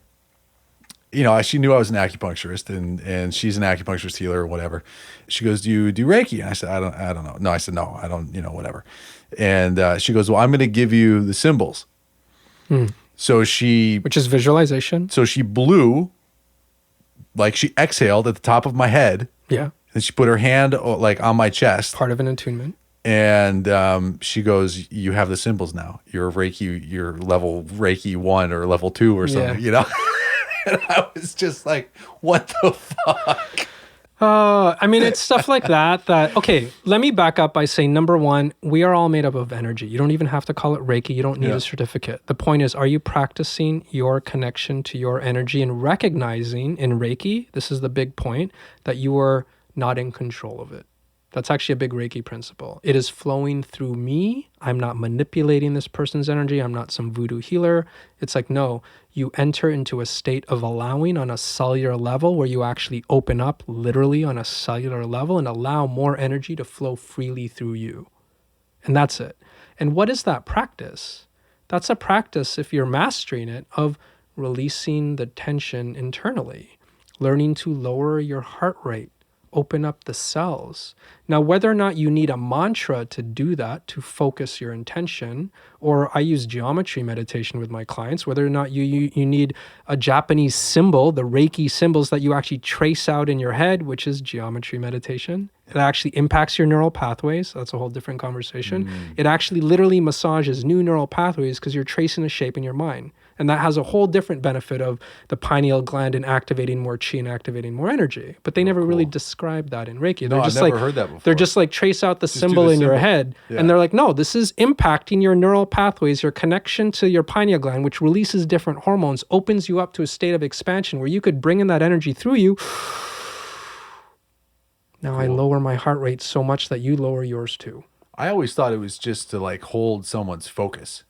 She knew I was an acupuncturist and she's an acupuncturist healer or whatever. She goes, do you do Reiki? And I said, I don't know. No, I said, no, I don't, whatever. And she goes, well, I'm going to give you the symbols. So which is visualization. So she blew, like she exhaled at the top of my head. Yeah. And she put her hand like on my chest. Part of an attunement. And she goes, you have the symbols now. You're level Reiki 1 or level 2 or something, And I was just like, what the fuck? It's stuff like that, okay, let me back up by saying, number one, we are all made up of energy. You don't even have to call it Reiki. You don't need a certificate. The point is, are you practicing your connection to your energy and recognizing in Reiki, this is the big point, that you are not in control of it? That's actually a big Reiki principle. It is flowing through me. I'm not manipulating this person's energy. I'm not some voodoo healer. It's like, no, you enter into a state of allowing on a cellular level where you actually open up literally on a cellular level and allow more energy to flow freely through you. And that's it. And what is that practice? That's a practice, if you're mastering it, of releasing the tension internally, learning to lower your heart rate, open up the cells. Now, whether or not you need a mantra to do that, to focus your intention, or I use geometry meditation with my clients, whether or not you need a Japanese symbol, the Reiki symbols that you actually trace out in your head, which is geometry meditation, It actually impacts your neural pathways. That's a whole different conversation. It actually literally massages new neural pathways because you're tracing a shape in your mind. And that has a whole different benefit of the pineal gland and activating more chi and activating more energy. But they never really describe that in Reiki. No, I've never heard that before. They're just like trace out the symbol in your head. Yeah. And they're like, no, this is impacting your neural pathways, your connection to your pineal gland, which releases different hormones, opens you up to a state of expansion where you could bring in that energy through you. Now I lower my heart rate so much that you lower yours too. I always thought it was just to like hold someone's focus.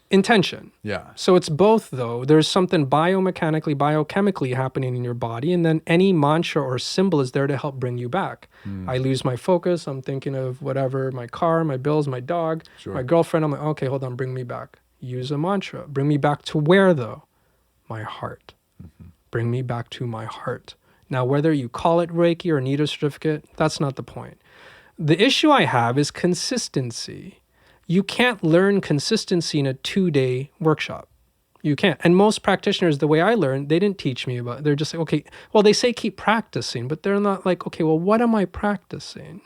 Intention. Yeah. So it's both though. There's something biomechanically, biochemically happening in your body, and then any mantra or symbol is there to help bring you back. I lose my focus. I'm thinking of whatever, my car, my bills, my dog, my girlfriend. I'm like, okay, hold on, bring me back. Use a mantra. Bring me back to where though? My heart. Bring me back to my heart. Now, whether you call it Reiki or need a certificate, that's not the point. The issue I have is consistency. You can't learn consistency in a 2-day workshop. You can't. And most practitioners, the way I learned, they didn't teach me about it. They're just like, okay, well, they say keep practicing, but they're not like, okay, well, what am I practicing?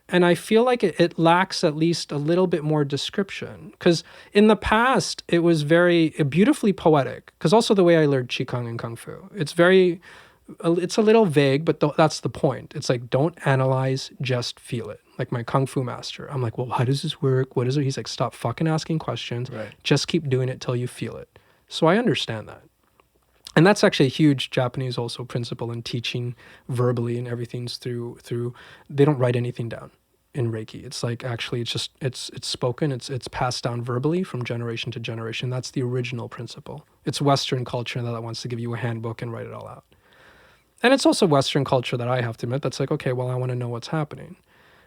And I feel like it lacks at least a little bit more description. Because in the past, it was very beautifully poetic. Because also the way I learned Qigong and Kung Fu, it's a little vague, but that's the point. It's like, don't analyze, just feel it. Like my Kung Fu master. I'm like, well, how does this work? What is it? He's like, stop fucking asking questions. Right. Just keep doing it till you feel it. So I understand that. And that's actually a huge Japanese also principle in teaching verbally, and everything's through, they don't write anything down in Reiki. It's like, actually, it's spoken, it's passed down verbally from generation to generation. That's the original principle. It's Western culture that wants to give you a handbook and write it all out. And it's also Western culture that I have to admit that's like, okay, well, I want to know what's happening.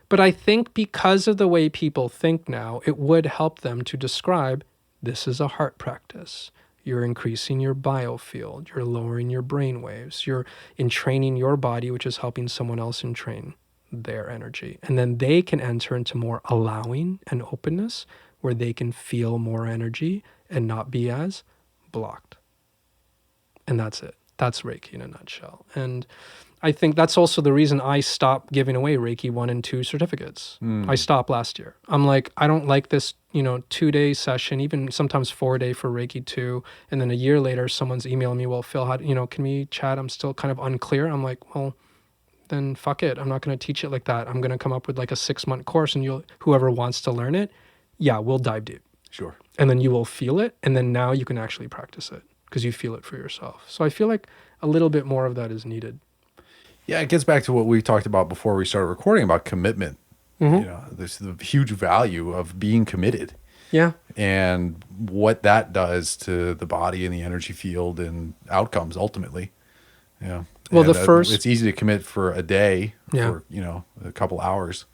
But I think because of the way people think now, it would help them to describe, this is a heart practice. You're increasing your biofield. You're lowering your brain waves. You're entraining your body, which is helping someone else entrain their energy. And then they can enter into more allowing and openness where they can feel more energy and not be as blocked. And that's it. That's Reiki in a nutshell. And I think that's also the reason I stopped giving away Reiki 1 and 2 certificates. I stopped last year. I'm like, I don't like this, 2-day session, even sometimes 4-day for Reiki 2. And then a year later, someone's emailing me, well, Phil, can we chat? I'm still kind of unclear. I'm like, well, then fuck it. I'm not going to teach it like that. I'm going to come up with like a 6-month course, and whoever wants to learn it, yeah, we'll dive deep. Sure. And then you will feel it. And then now you can actually practice it because you feel it for yourself. So I feel like a little bit more of that is needed. Yeah, it gets back to what we talked about before we started recording about commitment. There's the huge value of being committed. Yeah. And what that does to the body and the energy field and outcomes ultimately. Yeah. Well, and it's easy to commit for a day, for, a couple hours,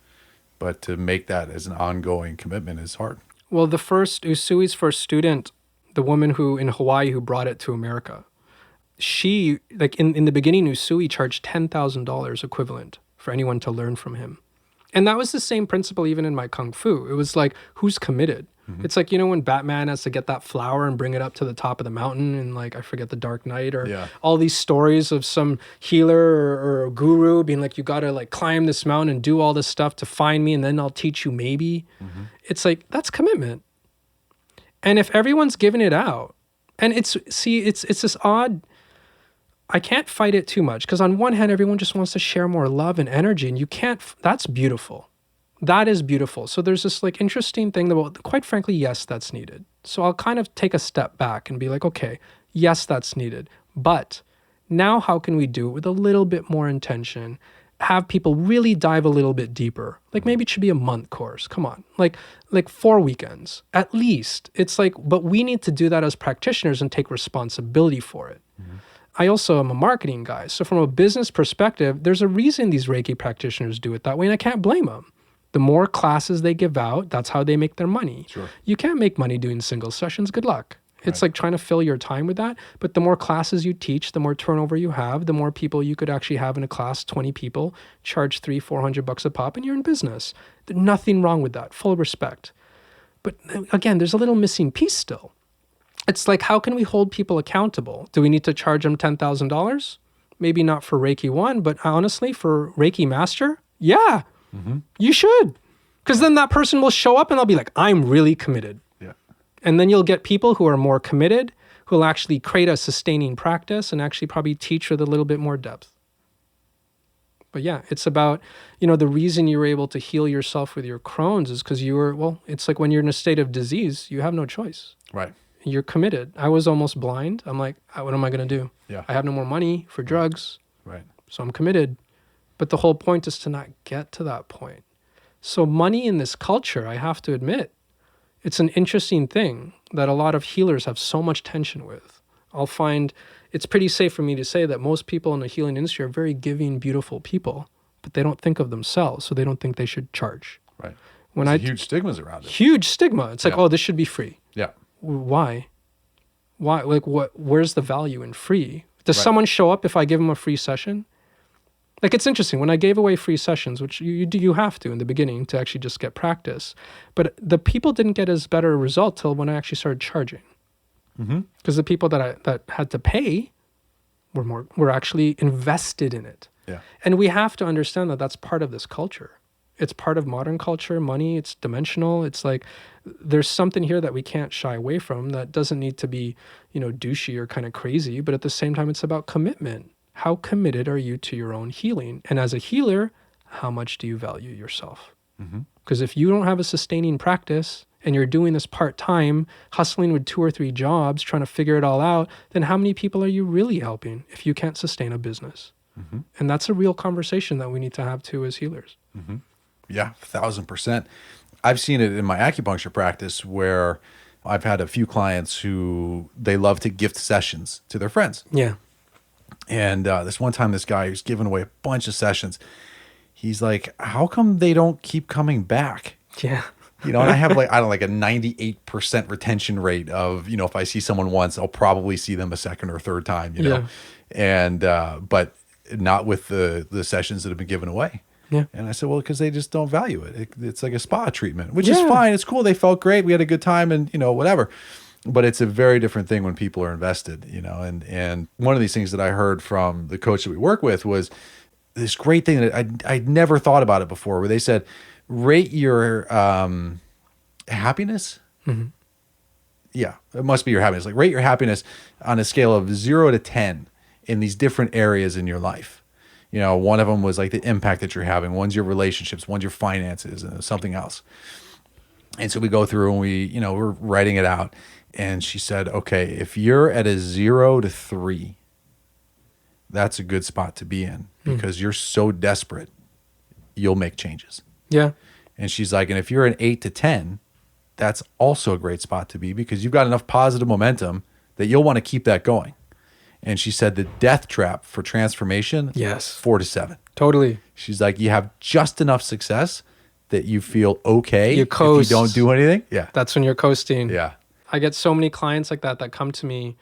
but to make that as an ongoing commitment is hard. Well, Usui's first student, the woman in Hawaii who brought it to America, she, like in the beginning, Usui charged $10,000 equivalent for anyone to learn from him. And that was the same principle even in my Kung Fu. It was like, who's committed? It's like, when Batman has to get that flower and bring it up to the top of the mountain and like, I forget, the Dark Knight or all these stories of some healer or a guru being like, you got to like climb this mountain and do all this stuff to find me and then I'll teach you maybe. It's like, that's commitment. And if everyone's giving it out, and it's this odd, I can't fight it too much because on one hand, everyone just wants to share more love and energy, and you can't, that's beautiful. That is beautiful. So there's this like interesting thing that, quite frankly, yes, that's needed. So I'll kind of take a step back and be like, okay, yes, that's needed. But now how can we do it with a little bit more intention? Have people really dive a little bit deeper. Like maybe it should be a month course. Come on, like 4 weekends at least. It's like, but we need to do that as practitioners and take responsibility for it. I also am a marketing guy. So from a business perspective, there's a reason these Reiki practitioners do it that way, and I can't blame them. The more classes they give out, that's how they make their money. Sure. You can't make money doing single sessions. Good luck. It's like trying to fill your time with that. But the more classes you teach, the more turnover you have, the more people you could actually have in a class, 20 people, charge $300-400 a pop, and you're in business. There's nothing wrong with that. Full respect. But again, there's a little missing piece still. It's like, how can we hold people accountable? Do we need to charge them $10,000? Maybe not for Reiki 1, but honestly, for Reiki Master, Yeah, you should. Because then that person will show up and they'll be like, I'm really committed. Yeah. And then you'll get people who are more committed, who will actually create a sustaining practice and actually probably teach with a little bit more depth. But yeah, it's about, the reason you were able to heal yourself with your Crohn's is because it's like when you're in a state of disease, you have no choice. Right. You're committed. I was almost blind. I'm like, what am I going to do? Yeah. I have no more money for drugs. Right. So I'm committed. But the whole point is to not get to that point. So money in this culture, I have to admit, it's an interesting thing that a lot of healers have so much tension with. I'll find it's pretty safe for me to say that most people in the healing industry are very giving, beautiful people, but they don't think of themselves, so they don't think they should charge. Right. There's huge stigmas around it. Huge stigma. It's like, this should be free. Yeah. Why? Like, where's the value in free? Does someone show up if I give them a free session? Like, it's interesting. When I gave away free sessions, which you have to in the beginning to actually just get practice, but the people didn't get as better a result till when I actually started charging. Because the people that had to pay were actually invested in it. Yeah. And we have to understand that that's part of this culture. It's part of modern culture, money, it's dimensional. It's like there's something here that we can't shy away from that doesn't need to be, douchey or kind of crazy, but at the same time, it's about commitment. How committed are you to your own healing? And as a healer, how much do you value yourself? Because if you don't have a sustaining practice and you're doing this part-time, hustling with 2 or 3 jobs, trying to figure it all out, then how many people are you really helping if you can't sustain a business? And that's a real conversation that we need to have too as healers. Yeah, 1,000%. I've seen it in my acupuncture practice where I've had a few clients who they love to gift sessions to their friends. Yeah. And this one time, this guy who's giving away a bunch of sessions, he's like, how come they don't keep coming back? Yeah. And I have like a 98% retention rate of, if I see someone once, I'll probably see them a second or third time, Yeah. And, but not with the sessions that have been given away. Yeah. And I said, well, because they just don't value it. It's like a spa treatment, which is fine. It's cool. They felt great. We had a good time and, whatever. But it's a very different thing when people are invested, and one of these things that I heard from the coach that we work with was this great thing that I'd never thought about it before, where they said, rate your happiness. Yeah, it must be your happiness. Like rate your happiness on a scale of 0 to 10 in these different areas in your life. One of them was like the impact that you're having. One's your relationships, one's your finances, and something else. And so we go through and we're writing it out. And she said, okay, if you're at a 0 to 3, that's a good spot to be in because you're so desperate, you'll make changes. Yeah. And she's like, and if you're an 8 to 10, that's also a great spot to be because you've got enough positive momentum that you'll want to keep that going. And she said the death trap for transformation, 4 to 7. Totally. She's like, you have just enough success that you feel okay you coast. if you don't do anything. Yeah. That's when you're coasting. Yeah. I get so many clients like that come to me.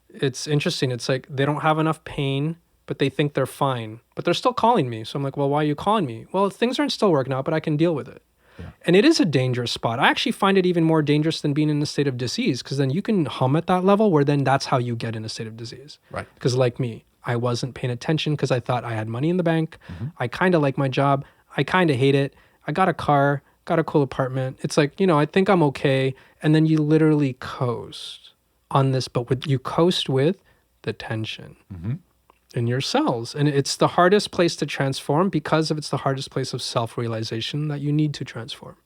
It's interesting. It's like they don't have enough pain, but they think they're fine. But they're still calling me. So I'm like, well, why are you calling me? Well, things aren't still working out, but I can deal with it. Yeah. And it is a dangerous spot. I actually find it even more dangerous than being in a state of disease because then you can hum at that level where then that's how you get in a state of disease. Right. Because like me, I wasn't paying attention because I thought I had money in the bank. I kind of like my job. I kind of hate it. I got a car, got a cool apartment. It's like, I think I'm okay. And then you literally coast on this, but you coast with the tension in your cells. And it's the hardest place to transform because it's the hardest place of self-realization that you need to transform.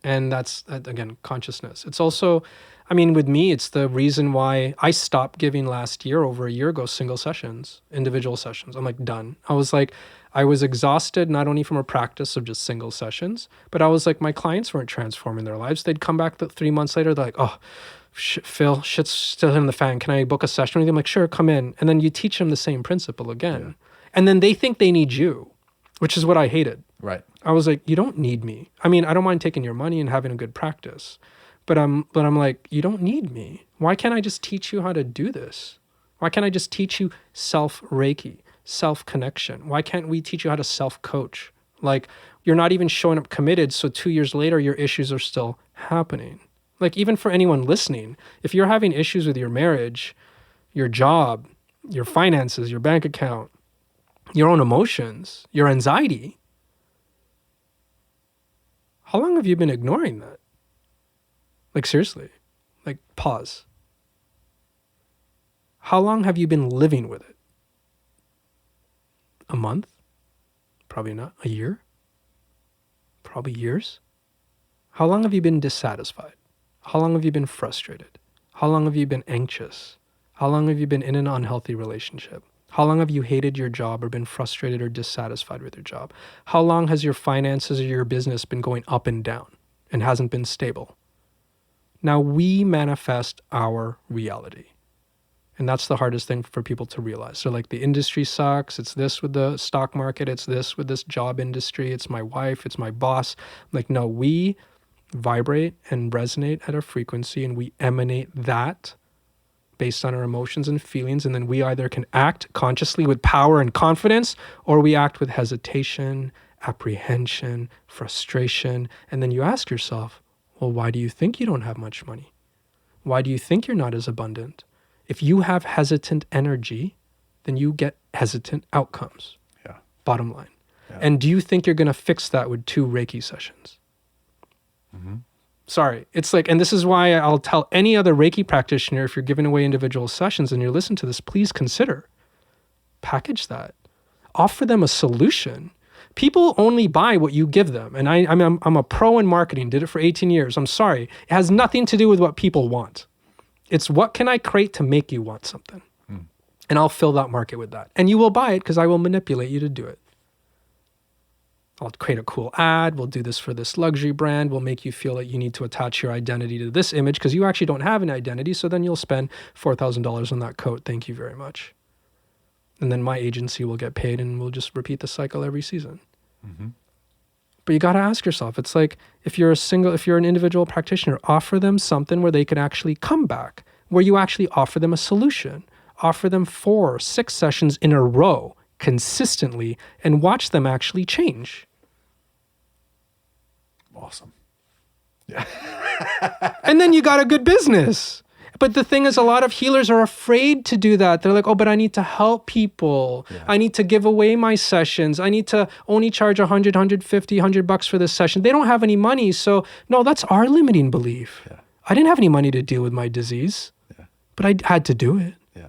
And that's, again, consciousness. It's also, with me, it's the reason why I stopped giving last year, over a year ago, single sessions, individual sessions. I'm like, done. I was exhausted, not only from a practice of just single sessions, but I was like, my clients weren't transforming their lives. They'd come back 3 months later, they're like, oh, Phil, shit's still in the fan. Can I book a session with you? I'm like, sure, come in. And then you teach them the same principle again. Yeah. And then they think they need you, which is what I hated. Right. I was like, you don't need me. I don't mind taking your money and having a good practice. But I'm like, you don't need me. Why can't I just teach you how to do this? Why can't I just teach you self-Reiki? Self-connection. Why can't we teach you how to self-coach? Like, you're not even showing up committed, so 2 years later, your issues are still happening. Like, even for anyone listening, if you're having issues with your marriage, your job, your finances, your bank account, your own emotions, your anxiety, How long have you been ignoring that? Like, seriously, like, pause. How long have you been living with it? A month? Probably not. A year? Probably years. How long have you been dissatisfied? How long have you been frustrated? How long have you been anxious? How long have you been in an unhealthy relationship? How long have you hated your job or been frustrated or dissatisfied with your job? How long has your finances or your business been going up and down and hasn't been stable? Now we manifest our reality. And that's the hardest thing for people to realize. So like the industry sucks. It's this with the stock market. It's this with this job industry. It's my wife. It's my boss. Like, no, we vibrate and resonate at a frequency and we emanate that based on our emotions and feelings. And then we either can act consciously with power and confidence, or we act with hesitation, apprehension, frustration. And then you ask yourself, well, why do you think you don't have much money? Why do you think you're not as abundant? If you have hesitant energy, then you get hesitant outcomes. Yeah. Bottom line. Yeah. And do you think you're going to fix that with 2 Reiki sessions? Mm-hmm. Sorry. It's like, and this is why I'll tell any other Reiki practitioner, if you're giving away individual sessions and you're listening to this, please consider. Package that. Offer them a solution. People only buy what you give them. And I'm a pro in marketing, did it for 18 years. I'm sorry. It has nothing to do with what people want. It's what can I create to make you want something? And I'll fill that market with that. And you will buy it because I will manipulate you to do it. I'll create a cool ad. We'll do this for this luxury brand. We'll make you feel that you need to attach your identity to this image because you actually don't have an identity. So then you'll spend $4,000 on that coat. Thank you very much. And then my agency will get paid and we'll just repeat the cycle every season. Mm-hmm. But you got to ask yourself, it's like if you're an individual practitioner, offer them something where they can actually come back, where you actually offer them a solution, offer them 4 or 6 sessions in a row consistently and watch them actually change. Awesome. Yeah. And then you got a good business. But the thing is, a lot of healers are afraid to do that. They're like, oh, but I need to help people. Yeah. I need to give away my sessions. I need to only charge $100, $150, $100 for this session. They don't have any money. So no, that's our limiting belief. Yeah. I didn't have any money to deal with my disease, but I had to do it. Yeah.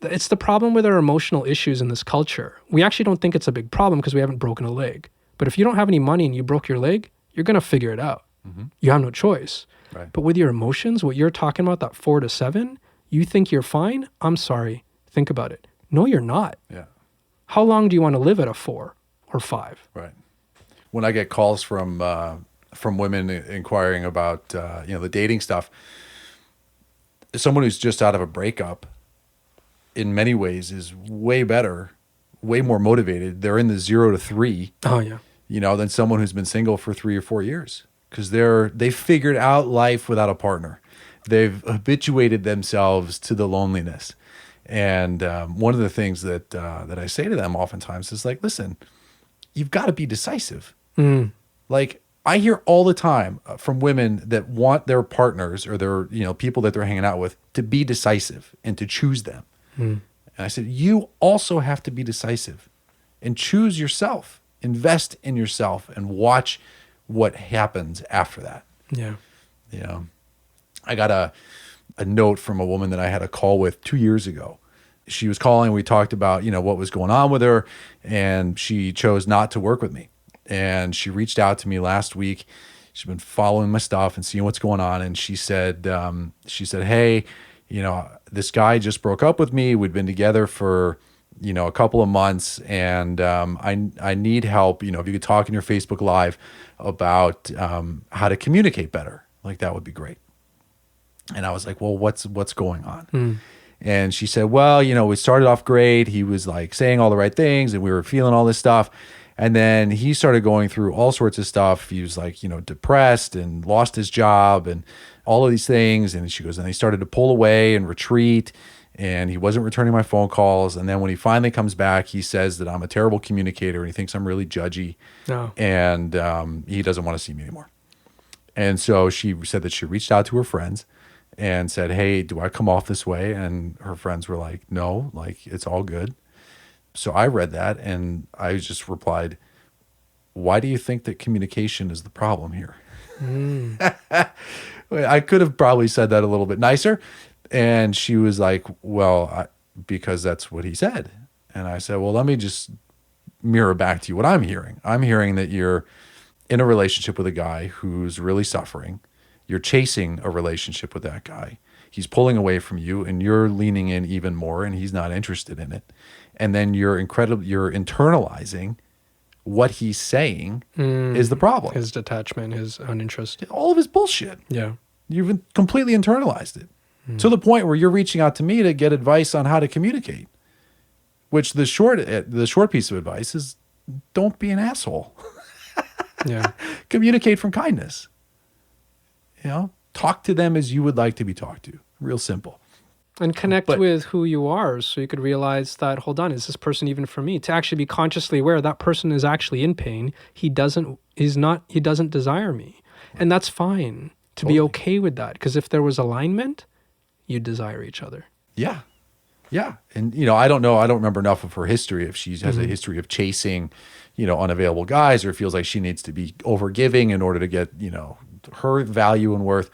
It's the problem with our emotional issues in this culture. We actually don't think it's a big problem because we haven't broken a leg. But if you don't have any money and you broke your leg, you're going to figure it out. Mm-hmm. You have no choice. Right. But with your emotions, what you're talking about, that 4 to 7, you think you're fine? I'm sorry. Think about it. No, you're not. Yeah. How long do you want to live at a 4 or 5? Right. When I get calls from women inquiring about the dating stuff, someone who's just out of a breakup, in many ways, is way better, way more motivated. They're in the 0 to 3. Oh yeah. Than someone who's been single for 3 or 4 years. Because they've figured out life without a partner. They've habituated themselves to the loneliness. And one of the things that I say to them oftentimes is like, listen, you've got to be decisive. Mm. Like I hear all the time from women that want their partners or their people that they're hanging out with to be decisive and to choose them. Mm. And I said, you also have to be decisive and choose yourself. Invest in yourself and watch what happens after that. Yeah. I got a note from a woman that I had a call with 2 years ago. She was calling. We talked about, what was going on with her, and she chose not to work with me. And she reached out to me last week. She's been following my stuff and seeing what's going on. And she said, hey, this guy just broke up with me. We'd been together for a couple of months, and I need help. If you could talk in your Facebook Live about how to communicate better, like that would be great. And I was like, well, what's going on? Mm. And she said, well, we started off great. He was like saying all the right things, and we were feeling all this stuff. And then he started going through all sorts of stuff. He was like, depressed and lost his job and all of these things. And she goes, and he started to pull away and retreat. And he wasn't returning my phone calls. And then when he finally comes back, he says that I'm a terrible communicator and he thinks I'm really judgy. Oh. And he doesn't want to see me anymore. And so she said that she reached out to her friends and said, hey, do I come off this way? And her friends were like, no, like it's all good. So I read that and I just replied, why do you think that communication is the problem here? Mm. I could have probably said that a little bit nicer. And she was like, well, because that's what he said. And I said, well, let me just mirror back to you what I'm hearing. I'm hearing that you're in a relationship with a guy who's really suffering. You're chasing a relationship with that guy. He's pulling away from you and you're leaning in even more and he's not interested in it. And then you're internalizing what he's saying is the problem. His detachment, his uninterest. All of his bullshit. Yeah. You've completely internalized it to the point where you're reaching out to me to get advice on how to communicate, which the short piece of advice is don't be an asshole. Yeah. Communicate from kindness. Talk to them as you would like to be talked to. Real simple. And connect with who you are so you could realize that, hold on, is this person even for me? To actually be consciously aware that person is actually in pain. He doesn't desire me. And that's fine. To be okay with that. Because if there was alignment, you desire each other. Yeah. Yeah. And, I don't remember enough of her history. If she has a history of chasing, unavailable guys, or feels like she needs to be overgiving in order to get, her value and worth.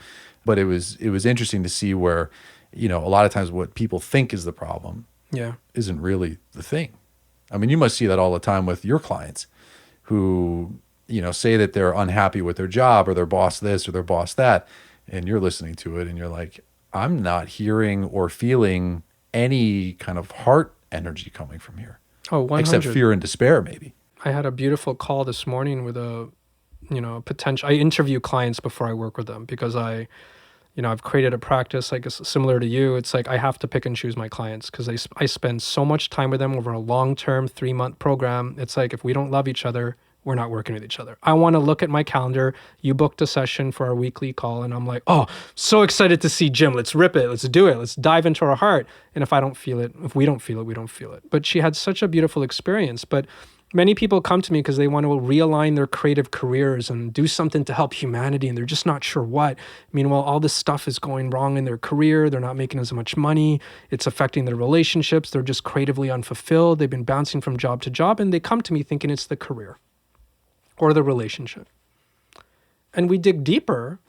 But it was interesting to see where, a lot of times what people think is the problem isn't really the thing. I mean, you must see that all the time with your clients who, say that they're unhappy with their job or their boss this or their boss that. And you're listening to it and you're like, I'm not hearing or feeling any kind of heart energy coming from here. Oh, 100. Except fear and despair, maybe. I had a beautiful call this morning with I interview clients before I work with them because I've created a practice, I guess, similar to you. It's like I have to pick and choose my clients because I spend so much time with them over a long-term 3-month program. It's like if we don't love each other, we're not working with each other. I want to look at my calendar. You booked a session for our weekly call and I'm like, oh, so excited to see Jim. Let's rip it. Let's do it. Let's dive into our heart. And if we don't feel it, we don't feel it. But she had such a beautiful experience. But many people come to me because they want to realign their creative careers and do something to help humanity, and they're just not sure what. Meanwhile, all this stuff is going wrong in their career. They're not making as much money. It's affecting their relationships. They're just creatively unfulfilled. They've been bouncing from job to job, and they come to me thinking it's the career or the relationship. And we dig deeper,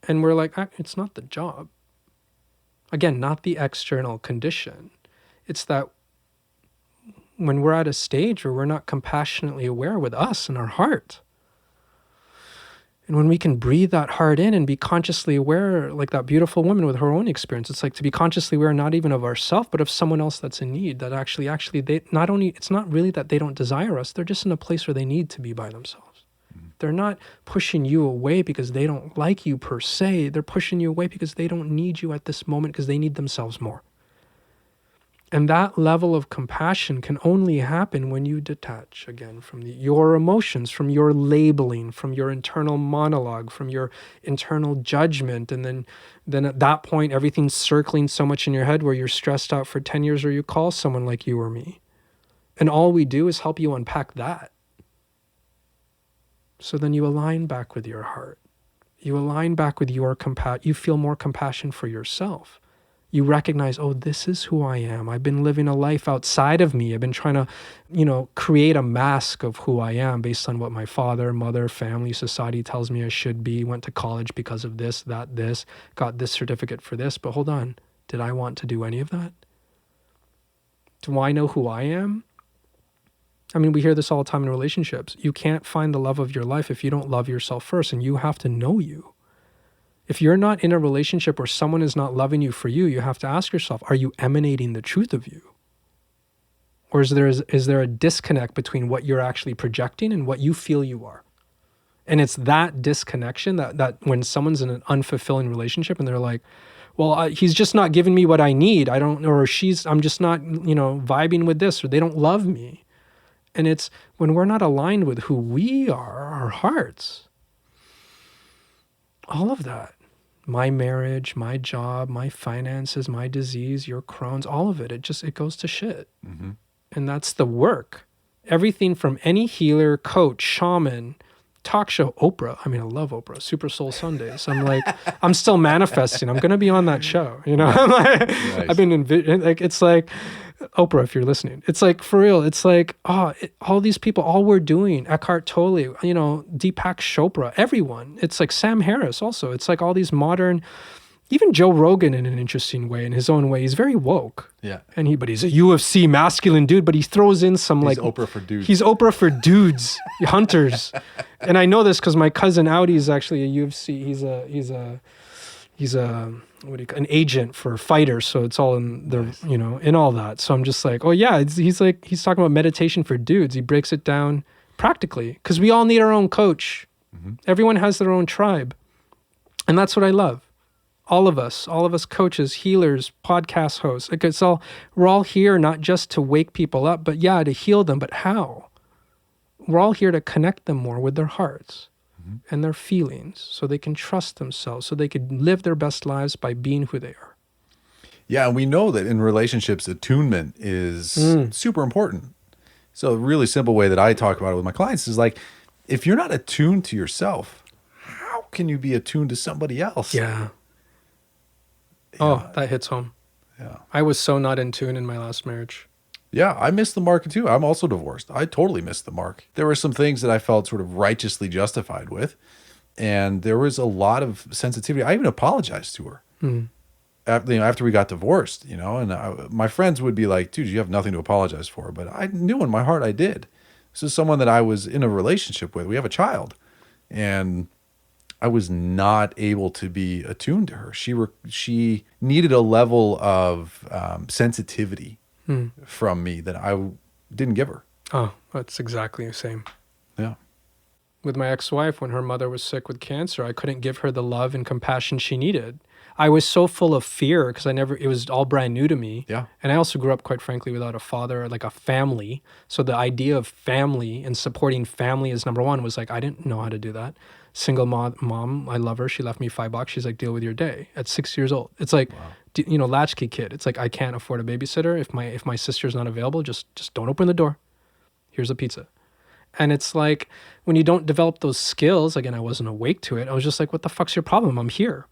and we're like, it's not the job. Again, not the external condition. It's that when we're at a stage where we're not compassionately aware with us and our heart. And when we can breathe that heart in and be consciously aware, like that beautiful woman with her own experience, it's like to be consciously aware not even of ourselves, but of someone else that's in need, that actually they not only, it's not really that they don't desire us, they're just in a place where they need to be by themselves. They're not pushing you away because they don't like you per se. They're pushing you away because they don't need you at this moment because they need themselves more. And that level of compassion can only happen when you detach again from your emotions, from your labeling, from your internal monologue, from your internal judgment. And then at that point, everything's circling so much in your head where you're stressed out for 10 years or you call someone like you or me. And all we do is help you unpack that. So then you align back with your heart. You align back with your you feel more compassion for yourself. You recognize, oh, this is who I am. I've been living a life outside of me. I've been trying to, create a mask of who I am based on what my father, mother, family, society tells me I should be. Went to college because of this, got this certificate for this. But hold on, did I want to do any of that? Do I know who I am? I mean, we hear this all the time in relationships. You can't find the love of your life if you don't love yourself first, and you have to know you. If you're not in a relationship where someone is not loving you for you, you have to ask yourself, are you emanating the truth of you? Or is there a disconnect between what you're actually projecting and what you feel you are? And it's that disconnection that when someone's in an unfulfilling relationship and they're like, well, he's just not giving me what I need. I'm just not, vibing with this, or they don't love me. And it's when we're not aligned with who we are, our hearts, all of that, my marriage, my job, my finances, my disease, your Crohn's, all of it, it goes to shit. Mm-hmm. And that's the work. Everything from any healer, coach, shaman, talk show, Oprah. I mean, I love Oprah. Super Soul Sundays. I'm like, I'm still manifesting. I'm gonna be on that show. I'm like, Nice. I've been like, it's like Oprah, if you're listening. It's like for real. It's like all these people, all we're doing, Eckhart Tolle, Deepak Chopra, everyone. It's like Sam Harris also. It's like all these modern. Even Joe Rogan in an interesting way, in his own way, he's very woke. Yeah. But he's a UFC masculine dude, but he throws in some He's Oprah for dudes. He's Oprah for dudes, hunters. And I know this because my cousin Audi is actually a UFC. He's a what do you call an agent for fighters. So it's all in the, Nice. In all that. So I'm just like, oh yeah, he's talking about meditation for dudes. He breaks it down practically because we all need our own coach. Mm-hmm. Everyone has their own tribe. And that's what I love. All of us coaches, healers, podcast hosts. Like we're all here not just to wake people up, but to heal them. But how? We're all here to connect them more with their hearts and their feelings so they can trust themselves, so they could live their best lives by being who they are. Yeah, and we know that in relationships, attunement is super important. So a really simple way that I talk about it with my clients is like, if you're not attuned to yourself, how can you be attuned to somebody else? Yeah. Oh, that hits home. Yeah. I was so not in tune in my last marriage. Yeah, I missed the mark too. I'm also divorced. I totally missed the mark. There were some things that I felt sort of righteously justified with, and there was a lot of sensitivity. I even apologized to her after we got divorced, and my friends would be like, dude, you have nothing to apologize for. But I knew in my heart I did. This is someone that I was in a relationship with. We have a child, and I was not able to be attuned to her. She needed a level of sensitivity from me that I didn't give her. Oh, that's exactly the same. Yeah. With my ex-wife, when her mother was sick with cancer, I couldn't give her the love and compassion she needed. I was so full of fear because it was all brand new to me. Yeah. And I also grew up, quite frankly, without a father, like a family. So the idea of family and supporting family as number one was like, I didn't know how to do that. Single mom, I love her. She left me $5. She's like, deal with your day at 6 years old. It's like, latchkey kid. It's like, I can't afford a babysitter. If my sister's not available, just don't open the door. Here's a pizza. And it's like, when you don't develop those skills, again, I wasn't awake to it. I was just like, what the fuck's your problem? I'm here.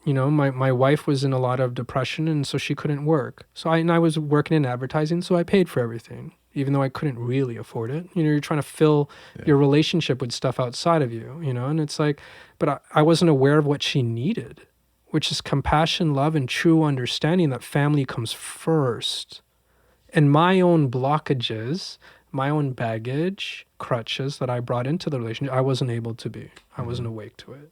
My wife was in a lot of depression, and so she couldn't work. So I was working in advertising, so I paid for everything, even though I couldn't really afford it. You're trying to fill your relationship with stuff outside of you, and it's like, but I wasn't aware of what she needed, which is compassion, love, and true understanding that family comes first. And my own blockages, my own baggage, crutches that I brought into the relationship, I wasn't able to be. I wasn't awake to it.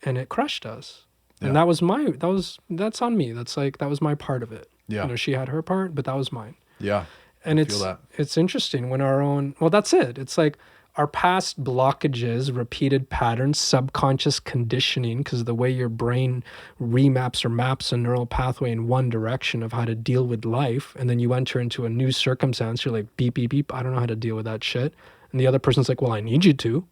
And it crushed us. Yeah. And that's on me. That was my part of it. Yeah. She had her part, but that was mine. Yeah. And I feel that. It's interesting when that's it. It's like our past blockages, repeated patterns, subconscious conditioning, because the way your brain remaps or maps a neural pathway in one direction of how to deal with life, and then you enter into a new circumstance, you're like, beep, beep, beep, I don't know how to deal with that shit. And the other person's like, well, I need you to.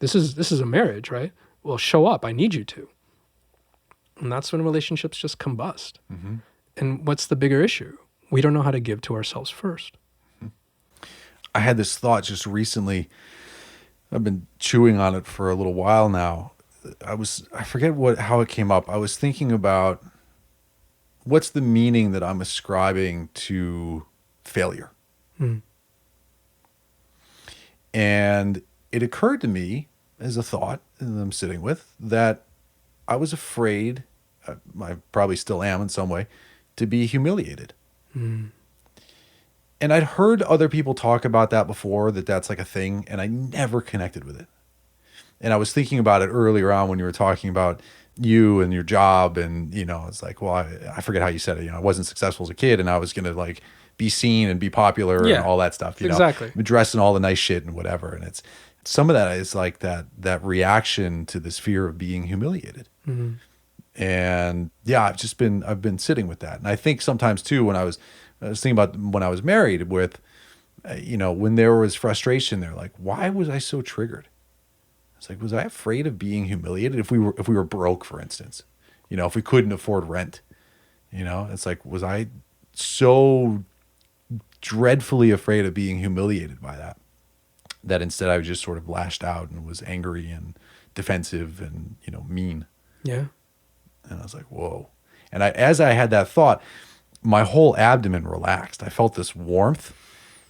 This is a marriage, right? Well, show up, I need you to. And that's when relationships just combust. Mm-hmm. And what's the bigger issue? We don't know how to give to ourselves first. I had this thought just recently. I've been chewing on it for a little while now. I forget how it came up. I was thinking about what's the meaning that I'm ascribing to failure. And it occurred to me as a thought that I'm sitting with that I was afraid, I probably still am in some way, to be humiliated. And I'd heard other people talk about that before, that's like a thing, and I never connected with it. And I was thinking about it earlier on when you were talking about you and your job, and, it's like, well, I forget how you said it. I wasn't successful as a kid, and I was going to like be seen and be popular and all that stuff. Exactly. Dressing all the nice shit and whatever. And it's some of that is like that reaction to this fear of being humiliated. Mm-hmm. And yeah, I've been sitting with that. And I think sometimes too, when I was thinking about when I was married with, when there was frustration there, like, why was I so triggered? It's like, was I afraid of being humiliated if we were broke, for instance, if we couldn't afford rent, it's like, was I so dreadfully afraid of being humiliated by that? that instead I just sort of lashed out and was angry and defensive and, mean. Yeah. And I was like, whoa. And as I had that thought, my whole abdomen relaxed. I felt this warmth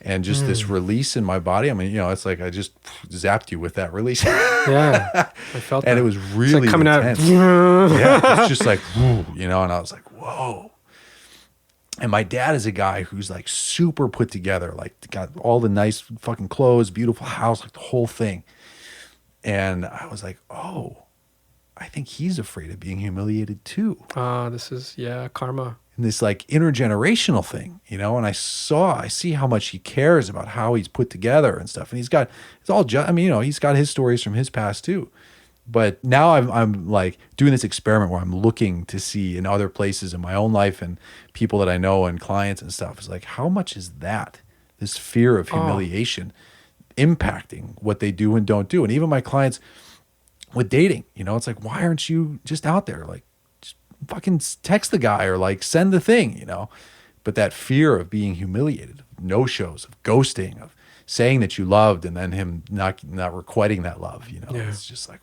and just this release in my body. I mean, it's like I just zapped you with that release. Yeah. I felt that. And it was really it's like coming intense. out. Yeah, it's just like, and I was like, whoa. And my dad is a guy who's like super put together, like got all the nice fucking clothes, beautiful house, like the whole thing. And I was like, oh, I think he's afraid of being humiliated too. This is, karma. And this like intergenerational thing, and I see how much he cares about how he's put together and stuff. And he's got his stories from his past too. But now I'm like doing this experiment where I'm looking to see in other places in my own life and people that I know and clients and stuff. It's like, how much is this fear of humiliation impacting what they do and don't do? And even my clients with dating, it's like, why aren't you just out there? Like, just fucking text the guy or like send the thing, But that fear of being humiliated, of no-shows, of ghosting, of saying that you loved and then him not requiting that love, It's just like,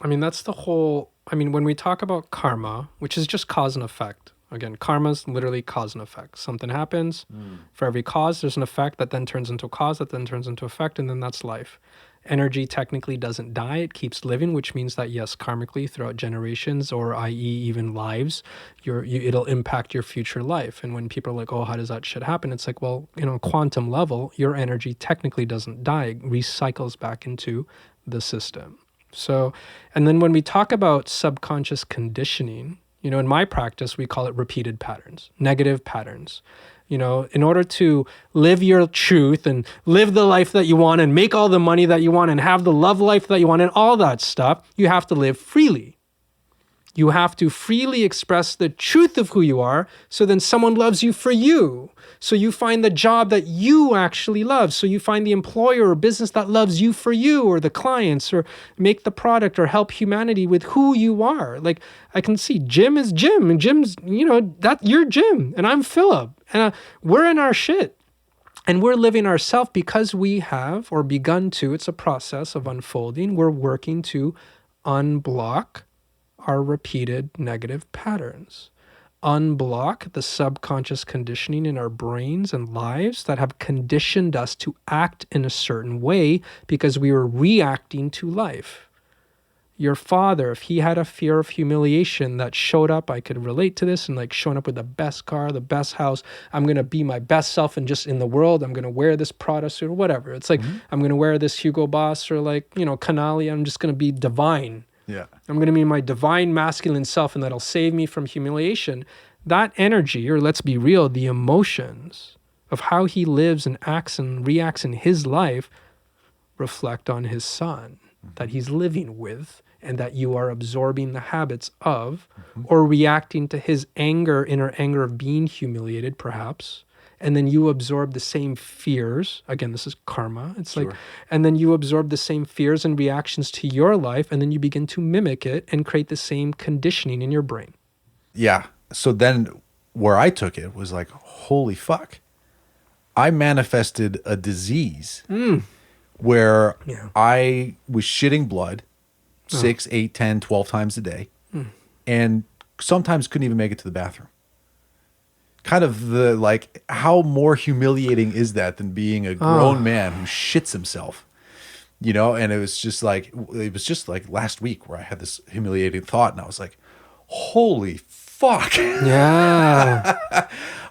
I mean, that's the whole, when we talk about karma, which is just cause and effect. Again, karma is literally cause and effect. Something happens. For every cause, there's an effect that then turns into a cause, that then turns into effect, and then that's life. Energy technically doesn't die. It keeps living, which means that, yes, karmically throughout generations, or i.e. even lives, it'll impact your future life. And when people are like, oh, how does that shit happen? It's like, well, quantum level, your energy technically doesn't die. It recycles back into the system. So, and then when we talk about subconscious conditioning, in my practice, we call it repeated patterns, negative patterns. In order to live your truth and live the life that you want and make all the money that you want and have the love life that you want and all that stuff, you have to live freely. You have to freely express the truth of who you are, so then someone loves you for you. So you find the job that you actually love. So you find the employer or business that loves you for you, or the clients, or make the product or help humanity with who you are. Like, I can see Jim is Jim, and Jim's, that you're Jim and I'm Philip, and we're in our shit. And we're living ourselves because we have, or begun to, it's a process of unfolding. We're working to unblock our repeated negative patterns. Unblock the subconscious conditioning in our brains and lives that have conditioned us to act in a certain way because we were reacting to life. Your father, if he had a fear of humiliation that showed up, I could relate to this, and like showing up with the best car, the best house, I'm going to be my best self and just in the world, I'm going to wear this Prada suit or whatever. It's like, I'm going to wear this Hugo Boss or like, Canali, I'm just going to be divine. yeah. I'm going to be my divine masculine self, and that'll save me from humiliation. That energy, or let's be real, the emotions of how he lives and acts and reacts in his life reflect on his son that he's living with, and that you are absorbing the habits of, or reacting to his anger, inner anger of being humiliated, perhaps. And then you absorb the same fears. Again, this is karma. It's Sure. like, and then you absorb the same fears and reactions to your life, and then you begin to mimic it and create the same conditioning in your brain. Yeah. So then where I took it was like, holy fuck. I manifested a disease where I was shitting blood 6, 8, 10, 12 times a day, and sometimes couldn't even make it to the bathroom. Kind of the, like, how more humiliating is that than being a grown man who shits himself, and it was just like last week where I had this humiliating thought, and I was like, holy fuck. Yeah.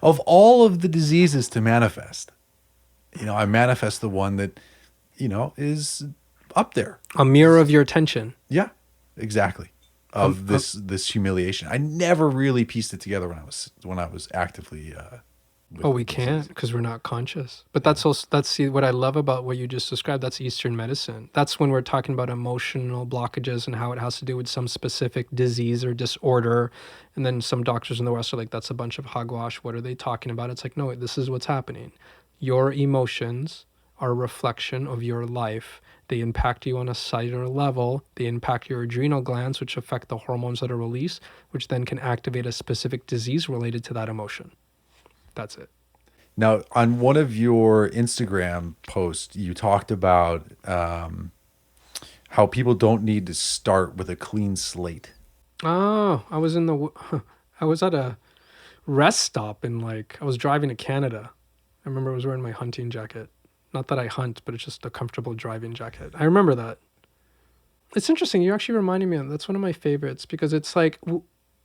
Of all of the diseases to manifest, I manifest the one that, is up there. A mirror of your attention. Yeah, exactly. Of this humiliation. I never really pieced it together when I was actively. We can't, because we're not conscious. But that's what I love about what you just described. That's Eastern medicine. That's when we're talking about emotional blockages and how it has to do with some specific disease or disorder. And then some doctors in the West are like, that's a bunch of hogwash. What are they talking about? It's like, no, this is what's happening. Your emotions are a reflection of your life. They impact you on a cellular level. They impact your adrenal glands, which affect the hormones that are released, which then can activate a specific disease related to that emotion. That's it. Now, on one of your Instagram posts, you talked about how people don't need to start with a clean slate. Oh, I was at a rest stop I was driving to Canada. I remember I was wearing my hunting jacket. Not that I hunt, but it's just a comfortable driving jacket. I remember that. It's interesting. You're actually reminding me of that's one of my favorites because it's like,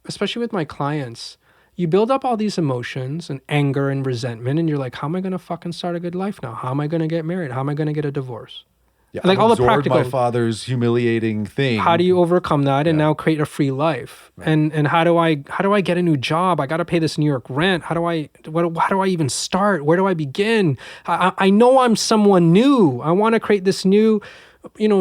especially with my clients, you build up all these emotions and anger and resentment, and you're like, how am I going to fucking start a good life now? How am I going to get married? How am I going to get a divorce? Yeah, Like I've all the absorbed practical. my father's humiliating thing. How do you overcome that and now create a free life? Right. And how do I get a new job? I got to pay this New York rent. How do I even start? Where do I begin? I know I'm someone new. I want to create this new,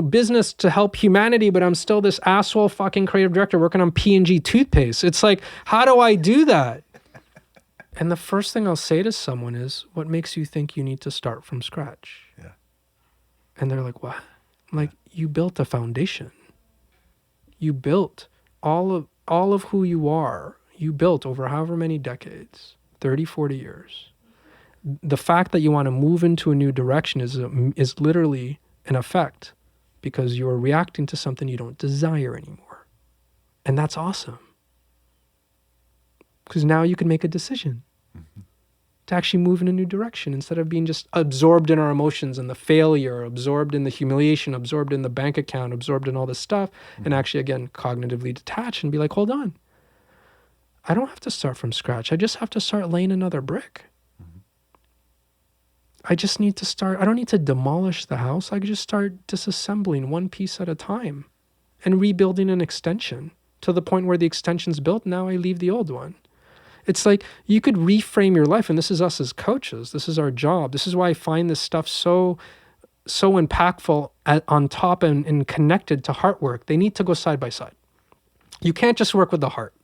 business to help humanity, but I'm still this asshole fucking creative director working on P&G toothpaste. It's like, how do I do that? And the first thing I'll say to someone is, what makes you think you need to start from scratch? Yeah. And they're like, what? I'm like, you built a foundation. You built all of who you are. You built over however many decades, 30, 40 years. The fact that you want to move into a new direction is literally an effect because you're reacting to something you don't desire anymore. And that's awesome. Because now you can make a decision to actually move in a new direction instead of being just absorbed in our emotions and the failure, absorbed in the humiliation, absorbed in the bank account, absorbed in all this stuff, and actually, again, cognitively detach and be like, hold on. I don't have to start from scratch. I just have to start laying another brick. I just need to start. I don't need to demolish the house. I can just start disassembling one piece at a time and rebuilding an extension to the point where the extension's built. Now I leave the old one. It's like you could reframe your life, and this is us as coaches. This is our job. This is why I find this stuff so impactful on top and connected to heart work. They need to go side by side. You can't just work with the heart.